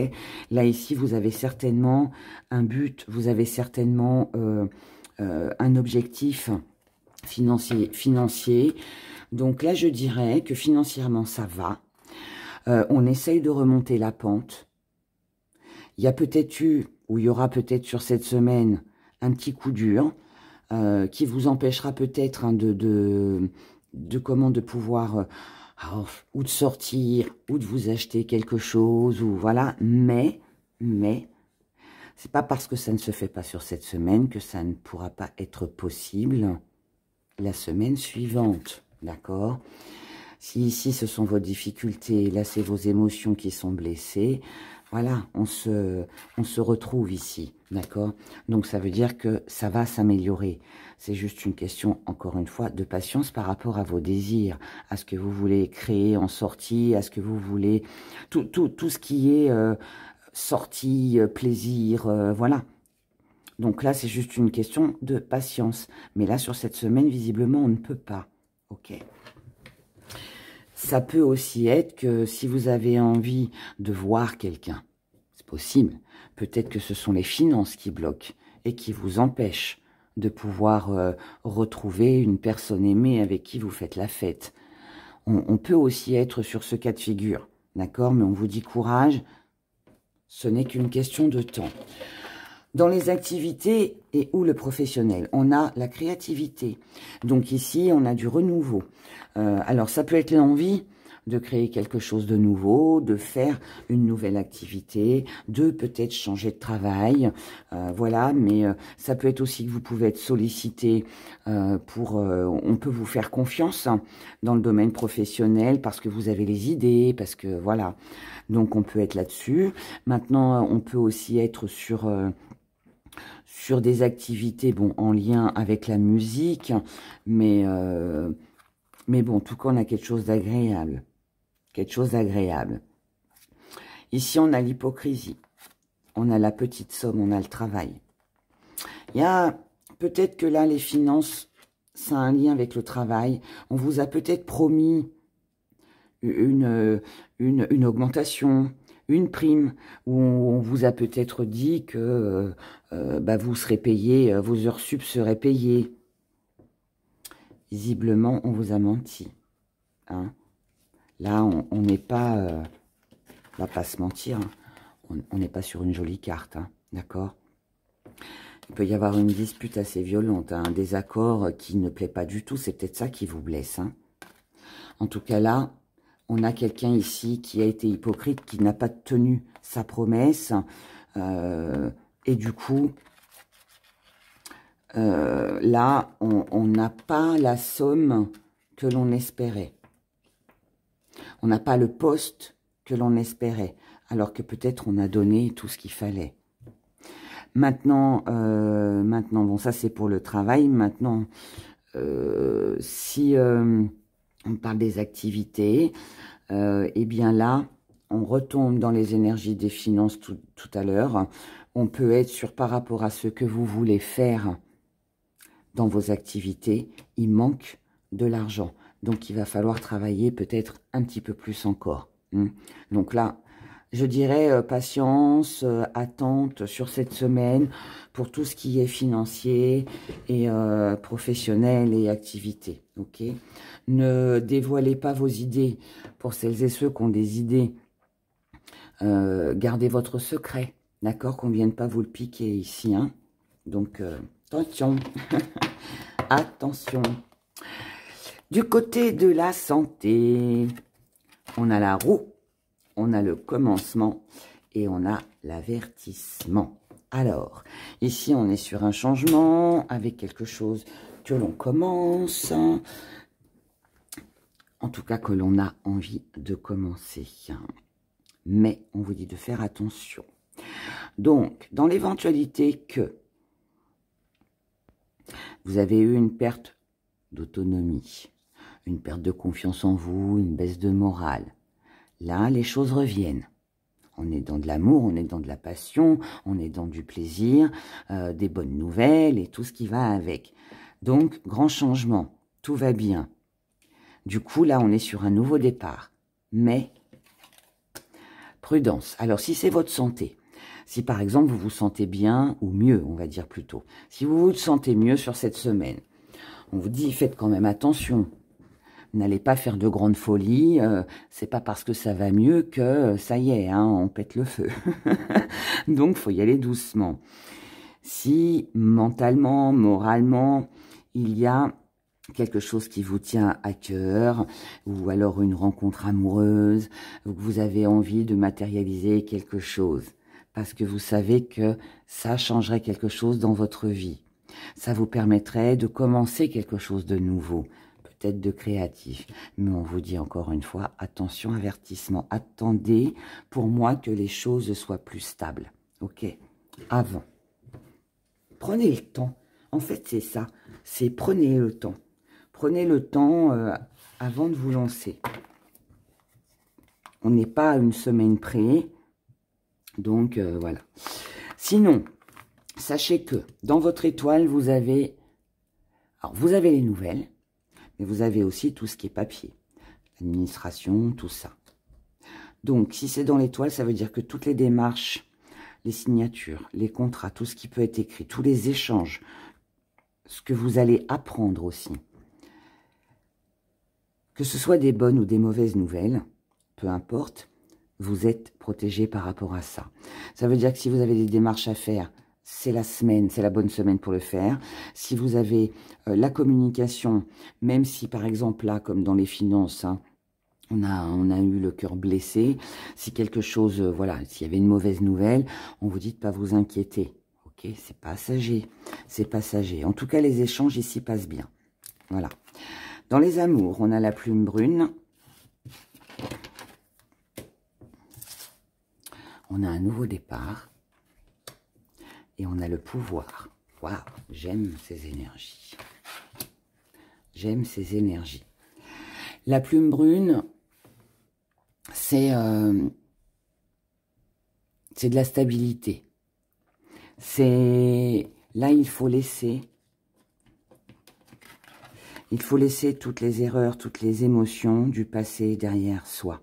Là, ici, vous avez certainement un but, vous avez certainement un objectif financier. Donc là, je dirais que financièrement, ça va. On essaye de remonter la pente. Il y a peut-être eu, ou il y aura peut-être sur cette semaine, un petit coup dur qui vous empêchera peut-être hein, de pouvoir ou de sortir, ou de vous acheter quelque chose, ou voilà. Mais, c'est pas parce que ça ne se fait pas sur cette semaine que ça ne pourra pas être possible la semaine suivante, d'accord? Si ici, ce sont vos difficultés, là, c'est vos émotions qui sont blessées, voilà, on se retrouve ici, d'accord? Donc, ça veut dire que ça va s'améliorer. C'est juste une question, encore une fois, de patience par rapport à vos désirs, à ce que vous voulez créer en sortie, à ce que vous voulez... Tout ce qui est sortie, plaisir, voilà. Donc là, c'est juste une question de patience. Mais là, sur cette semaine, visiblement, on ne peut pas. Ok. Ça peut aussi être que si vous avez envie de voir quelqu'un, c'est possible, peut-être que ce sont les finances qui bloquent et qui vous empêchent de pouvoir retrouver une personne aimée avec qui vous faites la fête. On peut aussi être sur ce cas de figure, d'accord? Mais on vous dit courage, ce n'est qu'une question de temps. Dans les activités et ou le professionnel, on a la créativité. Donc ici, on a du renouveau. Alors, ça peut être l'envie de créer quelque chose de nouveau, de faire une nouvelle activité, de peut-être changer de travail, voilà. Mais ça peut être aussi que vous pouvez être sollicité on peut vous faire confiance hein, dans le domaine professionnel parce que vous avez les idées, parce que voilà. Donc, on peut être là-dessus. Maintenant, on peut aussi être sur des activités bon, en lien avec la musique, mais bon, en tout cas, on a quelque chose d'agréable. Quelque chose d'agréable. Ici, on a l'hypocrisie. On a la petite somme, on a le travail. Il y a peut-être que là, les finances, ça a un lien avec le travail. On vous a peut-être promis une augmentation, une prime, où on vous a peut-être dit que vous serez payé, vos heures sup seraient payées. Visiblement, on vous a menti. Hein. Là, on n'est pas, on va pas se mentir, hein. On n'est pas sur une jolie carte, hein, d'accord? Il peut y avoir une dispute assez violente, hein, un désaccord qui ne plaît pas du tout, c'est peut-être ça qui vous blesse. Hein. En tout cas là, on a quelqu'un ici qui a été hypocrite, qui n'a pas tenu sa promesse, et du coup, là, on n'a pas la somme que l'on espérait. On n'a pas le poste que l'on espérait, alors que peut-être on a donné tout ce qu'il fallait. Maintenant, bon, ça c'est pour le travail. Maintenant, si on parle des activités, eh bien là, on retombe dans les énergies des finances tout à l'heure. On peut être sur par rapport à ce que vous voulez faire dans vos activités, il manque de l'argent. Donc, il va falloir travailler peut-être un petit peu plus encore. Donc là, je dirais patience, attente sur cette semaine pour tout ce qui est financier et professionnel et activité. Ok. Ne dévoilez pas vos idées pour celles et ceux qui ont des idées. Gardez votre secret, d'accord, qu'on ne vienne pas vous le piquer ici. Hein. Donc, attention, attention. Du côté de la santé, on a la roue, on a le commencement et on a l'avertissement. Alors, ici, on est sur un changement avec quelque chose que l'on commence. En tout cas, que l'on a envie de commencer. Mais on vous dit de faire attention. Donc, dans l'éventualité que vous avez eu une perte d'autonomie, une perte de confiance en vous, une baisse de morale, là, les choses reviennent. On est dans de l'amour, on est dans de la passion, on est dans du plaisir, des bonnes nouvelles et tout ce qui va avec. Donc, grand changement, tout va bien. Du coup, là, on est sur un nouveau départ. Mais, prudence. Alors, si c'est votre santé, si par exemple, vous vous sentez bien, ou mieux, on va dire plutôt, si vous vous sentez mieux sur cette semaine, on vous dit, faites quand même attention. N'allez pas faire de grandes folies, c'est pas parce que ça va mieux que ça y est, hein, on pète le feu. Donc, faut y aller doucement. Si mentalement, moralement, il y a quelque chose qui vous tient à cœur, ou alors une rencontre amoureuse, ou que vous avez envie de matérialiser quelque chose, parce que vous savez que ça changerait quelque chose dans votre vie. Ça vous permettrait de commencer quelque chose de nouveau, peut-être de créatif. Mais on vous dit encore une fois, attention, avertissement, attendez pour moi que les choses soient plus stables. Ok, avant. Prenez le temps. En fait, c'est ça. C'est prenez le temps. Prenez le temps avant de vous lancer. On n'est pas à une semaine près. Donc, voilà. Sinon, sachez que dans votre étoile, vous avez... Alors, vous avez les nouvelles, mais vous avez aussi tout ce qui est papier. L'administration, tout ça. Donc, si c'est dans l'étoile, ça veut dire que toutes les démarches, les signatures, les contrats, tout ce qui peut être écrit, tous les échanges, ce que vous allez apprendre aussi, que ce soit des bonnes ou des mauvaises nouvelles, peu importe, vous êtes protégé par rapport à ça. Ça veut dire que si vous avez des démarches à faire, c'est la semaine, c'est la bonne semaine pour le faire. Si vous avez la communication, même si par exemple là, comme dans les finances, hein, on a eu le cœur blessé, si quelque chose, voilà, s'il y avait une mauvaise nouvelle, on vous dit de ne pas vous inquiéter. Ok, c'est passager, c'est passager. En tout cas, les échanges ici passent bien. Voilà. Dans les amours, on a la plume brune. On a un nouveau départ. Et on a le pouvoir. Waouh, j'aime ces énergies. J'aime ces énergies. La plume brune, c'est de la stabilité. C'est là, il faut laisser toutes les erreurs, toutes les émotions du passé derrière soi.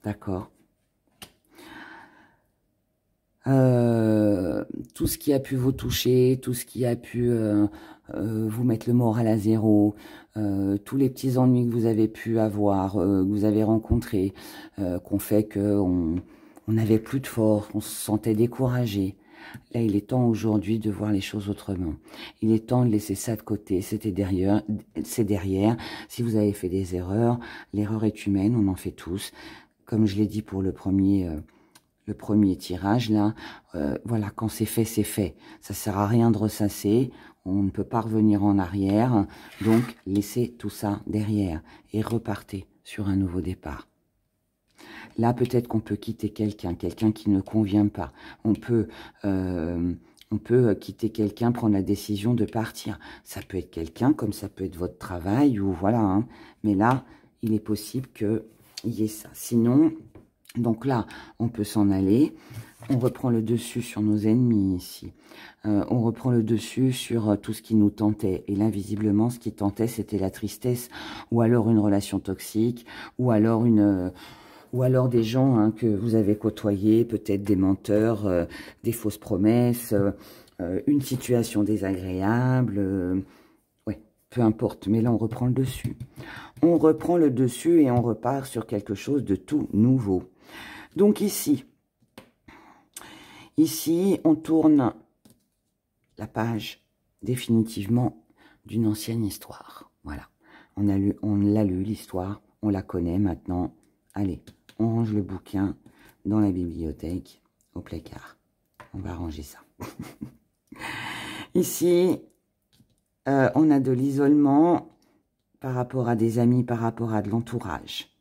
D'accord? Tout ce qui a pu vous toucher, tout ce qui a pu vous mettre le moral à zéro, tous les petits ennuis que vous avez pu avoir, que vous avez rencontrés, qu'on fait qu'on n'avait plus de force, on se sentait découragé. Là, il est temps aujourd'hui de voir les choses autrement. Il est temps de laisser ça de côté. C'est derrière. Si vous avez fait des erreurs, l'erreur est humaine, on en fait tous. Comme je l'ai dit pour le premier tirage, là, voilà, quand c'est fait, c'est fait. Ça sert à rien de ressasser. On ne peut pas revenir en arrière. Donc, laissez tout ça derrière et repartez sur un nouveau départ. Là, peut-être qu'on peut quitter quelqu'un qui ne convient pas. On peut quitter quelqu'un, prendre la décision de partir. Ça peut être quelqu'un, comme ça peut être votre travail, ou voilà. Hein. Mais là, il est possible qu'il y ait ça. Sinon, donc là, on peut s'en aller. On reprend le dessus sur nos ennemis ici. On reprend le dessus sur tout ce qui nous tentait. Et là, visiblement, ce qui tentait, c'était la tristesse, ou alors une relation toxique, ou alors des gens hein, que vous avez côtoyés, peut-être des menteurs, des fausses promesses, une situation désagréable, ouais, peu importe. Mais là, on reprend le dessus. On reprend le dessus et on repart sur quelque chose de tout nouveau. Donc ici, on tourne la page définitivement d'une ancienne histoire. Voilà, on l'a lu l'histoire, on la connaît maintenant. Allez, on range le bouquin dans la bibliothèque, au placard. On va ranger ça. Ici, on a de l'isolement par rapport à des amis, par rapport à de l'entourage.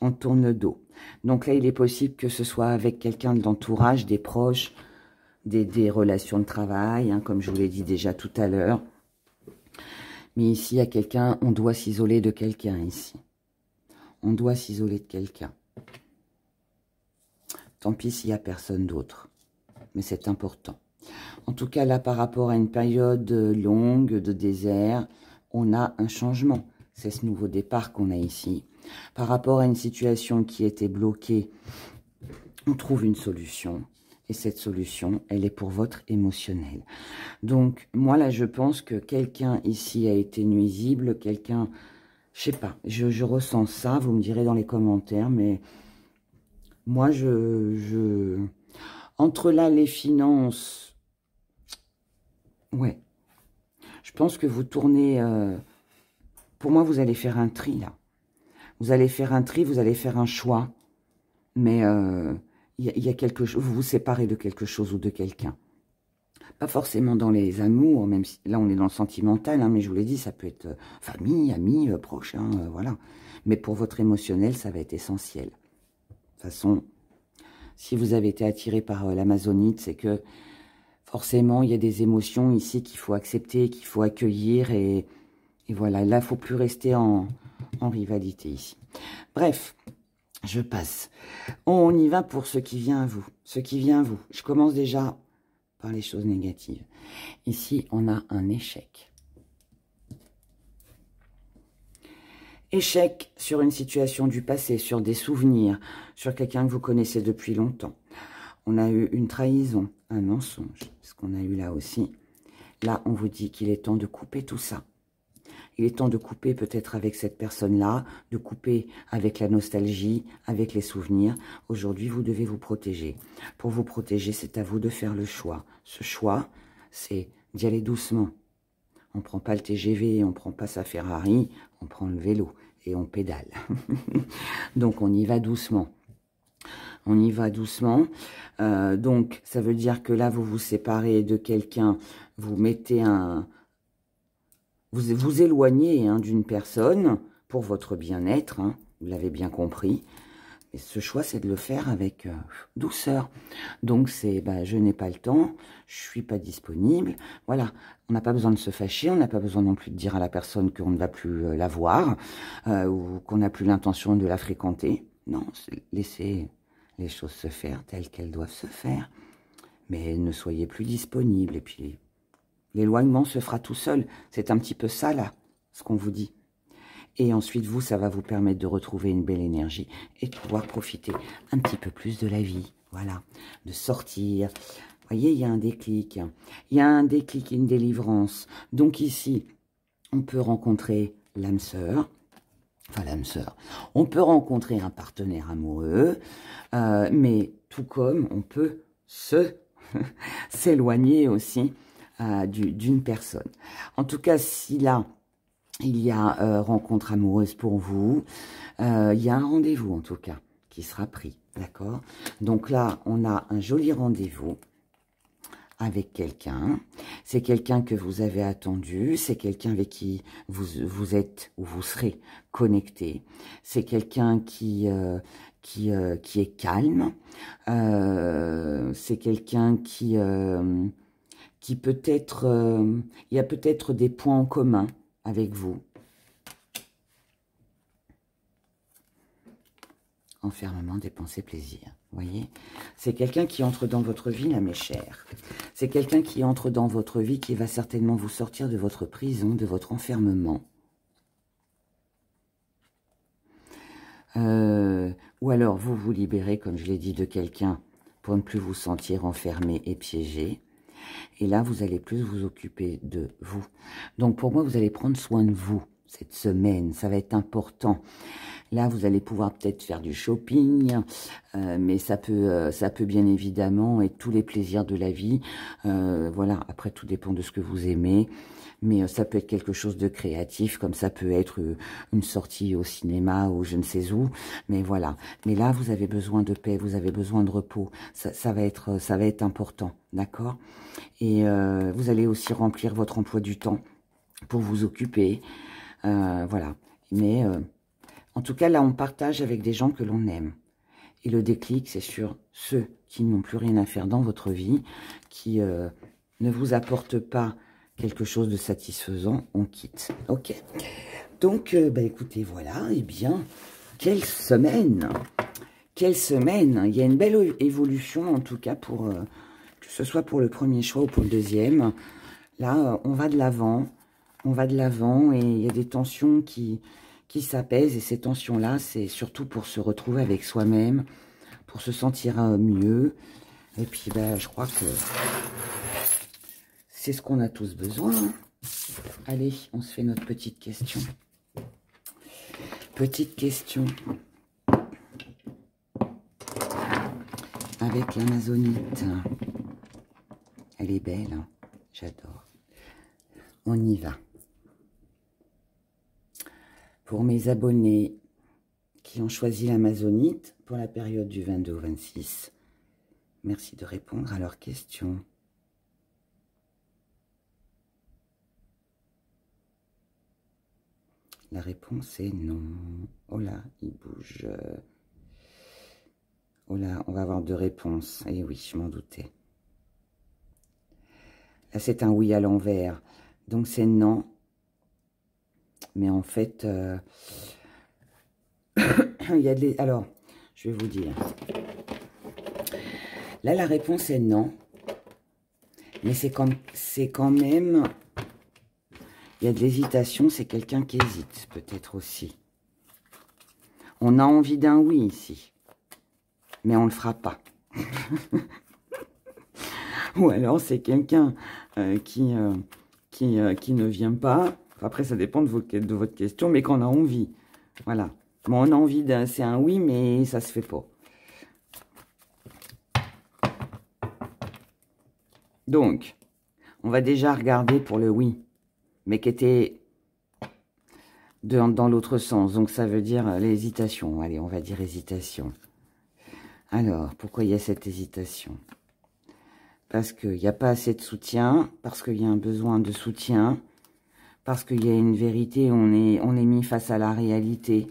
On tourne le dos. Donc là, il est possible que ce soit avec quelqu'un de l'entourage, des proches, des relations de travail, hein, comme je vous l'ai dit déjà tout à l'heure. Mais ici, il y a quelqu'un, on doit s'isoler de quelqu'un ici. On doit s'isoler de quelqu'un. Tant pis s'il n'y a personne d'autre. Mais c'est important. En tout cas, là, par rapport à une période longue de désert, on a un changement. c'est ce nouveau départ qu'on a ici. Par rapport à une situation qui était bloquée, on trouve une solution. Et cette solution, elle est pour votre émotionnel. Donc, moi, là, je pense que quelqu'un ici a été nuisible, quelqu'un, je sais pas, je ressens ça, vous me direz dans les commentaires, mais moi, entre là, les finances, ouais, je pense que vous tournez, pour moi, vous allez faire un tri, là. Vous allez faire un tri, vous allez faire un choix, mais il y a quelque chose, vous vous séparez de quelque chose ou de quelqu'un. Pas forcément dans les amours, même si là on est dans le sentimental, hein, mais je vous l'ai dit, ça peut être famille, amis, prochains, voilà. Mais pour votre émotionnel, ça va être essentiel. De toute façon, si vous avez été attiré par l'amazonite, c'est que forcément il y a des émotions ici qu'il faut accepter, qu'il faut accueillir, et voilà, là il ne faut plus rester en rivalité ici. Bref. Je passe. On y va pour ce qui vient à vous. Ce qui vient à vous. Je commence déjà par les choses négatives. Ici, on a un échec. Échec sur une situation du passé, sur des souvenirs, sur quelqu'un que vous connaissez depuis longtemps. On a eu une trahison, un mensonge. Ce qu'on a eu là aussi. Là, on vous dit qu'il est temps de couper tout ça. Il est temps de couper peut-être avec cette personne-là, de couper avec la nostalgie, avec les souvenirs. Aujourd'hui, vous devez vous protéger. Pour vous protéger, c'est à vous de faire le choix. Ce choix, c'est d'y aller doucement. On ne prend pas le TGV, on ne prend pas sa Ferrari, on prend le vélo et on pédale. Donc, on y va doucement. On y va doucement. Donc, ça veut dire que là, vous vous séparez de quelqu'un, vous mettez un... Vous vous éloignez d'une personne pour votre bien-être, hein, vous l'avez bien compris. Et ce choix, c'est de le faire avec douceur. Donc, c'est, je n'ai pas le temps, je suis pas disponible. Voilà, on n'a pas besoin de se fâcher, on n'a pas besoin non plus de dire à la personne qu'on ne va plus la voir ou qu'on n'a plus l'intention de la fréquenter. Non, laissez les choses se faire telles qu'elles doivent se faire. Mais ne soyez plus disponible et puis... L'éloignement se fera tout seul. C'est un petit peu ça, là, ce qu'on vous dit. Et ensuite, vous, ça va vous permettre de retrouver une belle énergie et de pouvoir profiter un petit peu plus de la vie. Voilà, de sortir. Vous voyez, il y a un déclic. Il y a un déclic, une délivrance. Donc ici, on peut rencontrer l'âme sœur. Enfin, l'âme sœur. On peut rencontrer un partenaire amoureux. Mais tout comme on peut s'éloigner aussi d'une personne. En tout cas, si là, il y a rencontre amoureuse pour vous, il y a un rendez-vous en tout cas qui sera pris, d'accord? Donc là, on a un joli rendez-vous avec quelqu'un. C'est quelqu'un que vous avez attendu, c'est quelqu'un avec qui vous êtes ou vous serez connecté. C'est quelqu'un qui est calme. C'est quelqu'un qui peut-être, il y a peut-être des points en commun avec vous. Enfermement des pensées plaisir. Vous voyez, c'est quelqu'un qui entre dans votre vie, là, mes chers. C'est quelqu'un qui entre dans votre vie, qui va certainement vous sortir de votre prison, de votre enfermement. Ou alors, vous vous libérez, comme je l'ai dit, de quelqu'un pour ne plus vous sentir enfermé et piégé. Et là, vous allez plus vous occuper de vous. Donc, pour moi, vous allez prendre soin de vous cette semaine. Ça va être important. Là, vous allez pouvoir peut-être faire du shopping, mais ça peut bien évidemment être tous les plaisirs de la vie. Voilà, après, tout dépend de ce que vous aimez. Mais ça peut être quelque chose de créatif, comme ça peut être une sortie au cinéma ou je ne sais où. Mais voilà. Mais là, vous avez besoin de paix, vous avez besoin de repos. Ça va être important, d'accord? Et vous allez aussi remplir votre emploi du temps pour vous occuper. Voilà. Mais en tout cas, là, on partage avec des gens que l'on aime. Et le déclic, c'est sur ceux qui n'ont plus rien à faire dans votre vie, qui ne vous apportent pas quelque chose de satisfaisant, on quitte. Ok. Donc, écoutez, voilà. Eh bien, quelle semaine! Quelle semaine! Il y a une belle évolution, en tout cas, pour que ce soit pour le premier choix ou pour le deuxième. Là, on va de l'avant. on va de l'avant et il y a des tensions qui s'apaisent. Et ces tensions-là, c'est surtout pour se retrouver avec soi-même, pour se sentir mieux. Et puis, ben, je crois que c'est ce qu'on a tous besoin. Hein. Allez, on se fait notre petite question. Petite question. Avec l'amazonite. Elle est belle, hein, j'adore. On y va. Pour mes abonnés qui ont choisi l'amazonite pour la période du 22 au 26, merci de répondre à leurs questions. La réponse est non. Oh là, il bouge. Oh là, on va avoir deux réponses. Eh oui, je m'en doutais. Là, c'est un oui à l'envers. Donc, c'est non. Mais en fait, il y a des... Alors, je vais vous dire. Là, la réponse est non. Mais c'est quand même... Il y a de l'hésitation, c'est quelqu'un qui hésite, peut-être aussi. On a envie d'un oui ici. Mais on ne le fera pas. Ou alors, c'est quelqu'un qui ne vient pas. Après, ça dépend de votre question, mais qu'on a envie. Voilà. Bon, on a envie d'un... C'est un oui, mais ça se fait pas. Donc, on va déjà regarder pour le oui, mais qui était dans l'autre sens. Donc, ça veut dire l'hésitation. Allez, on va dire hésitation. Alors, pourquoi il y a cette hésitation? Parce qu'il n'y a pas assez de soutien, parce qu'il y a un besoin de soutien, parce qu'il y a une vérité, on est mis face à la réalité.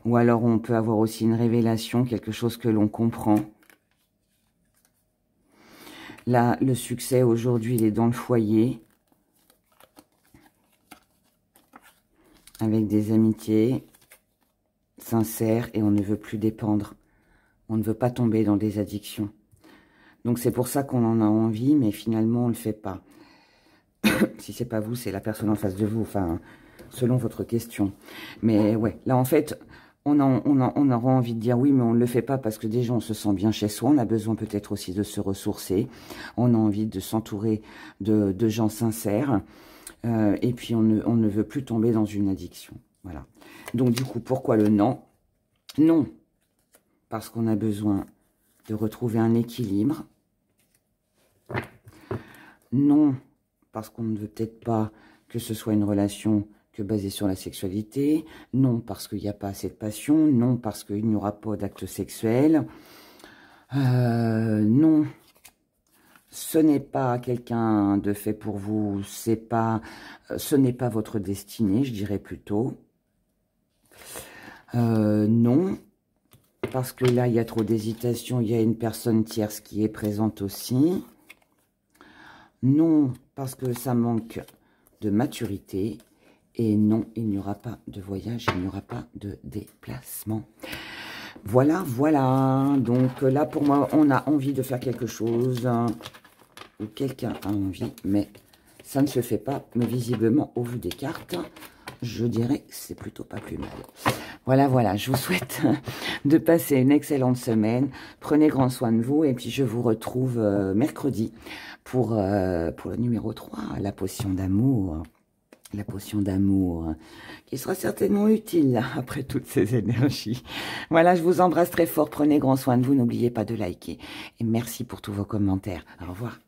Ou alors on peut avoir aussi une révélation, quelque chose que l'on comprend. Là, le succès aujourd'hui, il est dans le foyer. Avec des amitiés sincères et on ne veut plus dépendre. On ne veut pas tomber dans des addictions. Donc c'est pour ça qu'on en a envie, mais finalement on ne le fait pas. Si c'est pas vous, c'est la personne en face de vous, enfin, selon votre question. Mais ouais, là en fait, on aura envie de dire oui, mais on ne le fait pas parce que déjà on se sent bien chez soi, on a besoin peut-être aussi de se ressourcer, on a envie de s'entourer de gens sincères, et puis on ne veut plus tomber dans une addiction. Voilà. Donc du coup, pourquoi le non? Non, parce qu'on a besoin de retrouver un équilibre. Non, parce qu'on ne veut peut-être pas que ce soit une relation que basée sur la sexualité. Non, parce qu'il n'y a pas assez de passion. Non, parce qu'il n'y aura pas d'acte sexuel. Non, ce n'est pas quelqu'un de fait pour vous. Ce n'est pas votre destinée, je dirais plutôt. Non, parce que là, il y a trop d'hésitation. Il y a une personne tierce qui est présente aussi. Non, parce que ça manque de maturité. Et non, il n'y aura pas de voyage, il n'y aura pas de déplacement. Voilà, voilà. Donc là, pour moi, on a envie de faire quelque chose. Ou quelqu'un a envie, mais ça ne se fait pas. Mais visiblement, au vu des cartes, je dirais que c'est plutôt pas plus mal. Voilà, voilà. Je vous souhaite de passer une excellente semaine. Prenez grand soin de vous. Et puis, je vous retrouve mercredi pour le numéro 3, la potion d'amour. La potion d'amour, qui sera certainement utile après toutes ces énergies. Voilà, je vous embrasse très fort. Prenez grand soin de vous. N'oubliez pas de liker. Et merci pour tous vos commentaires. Au revoir.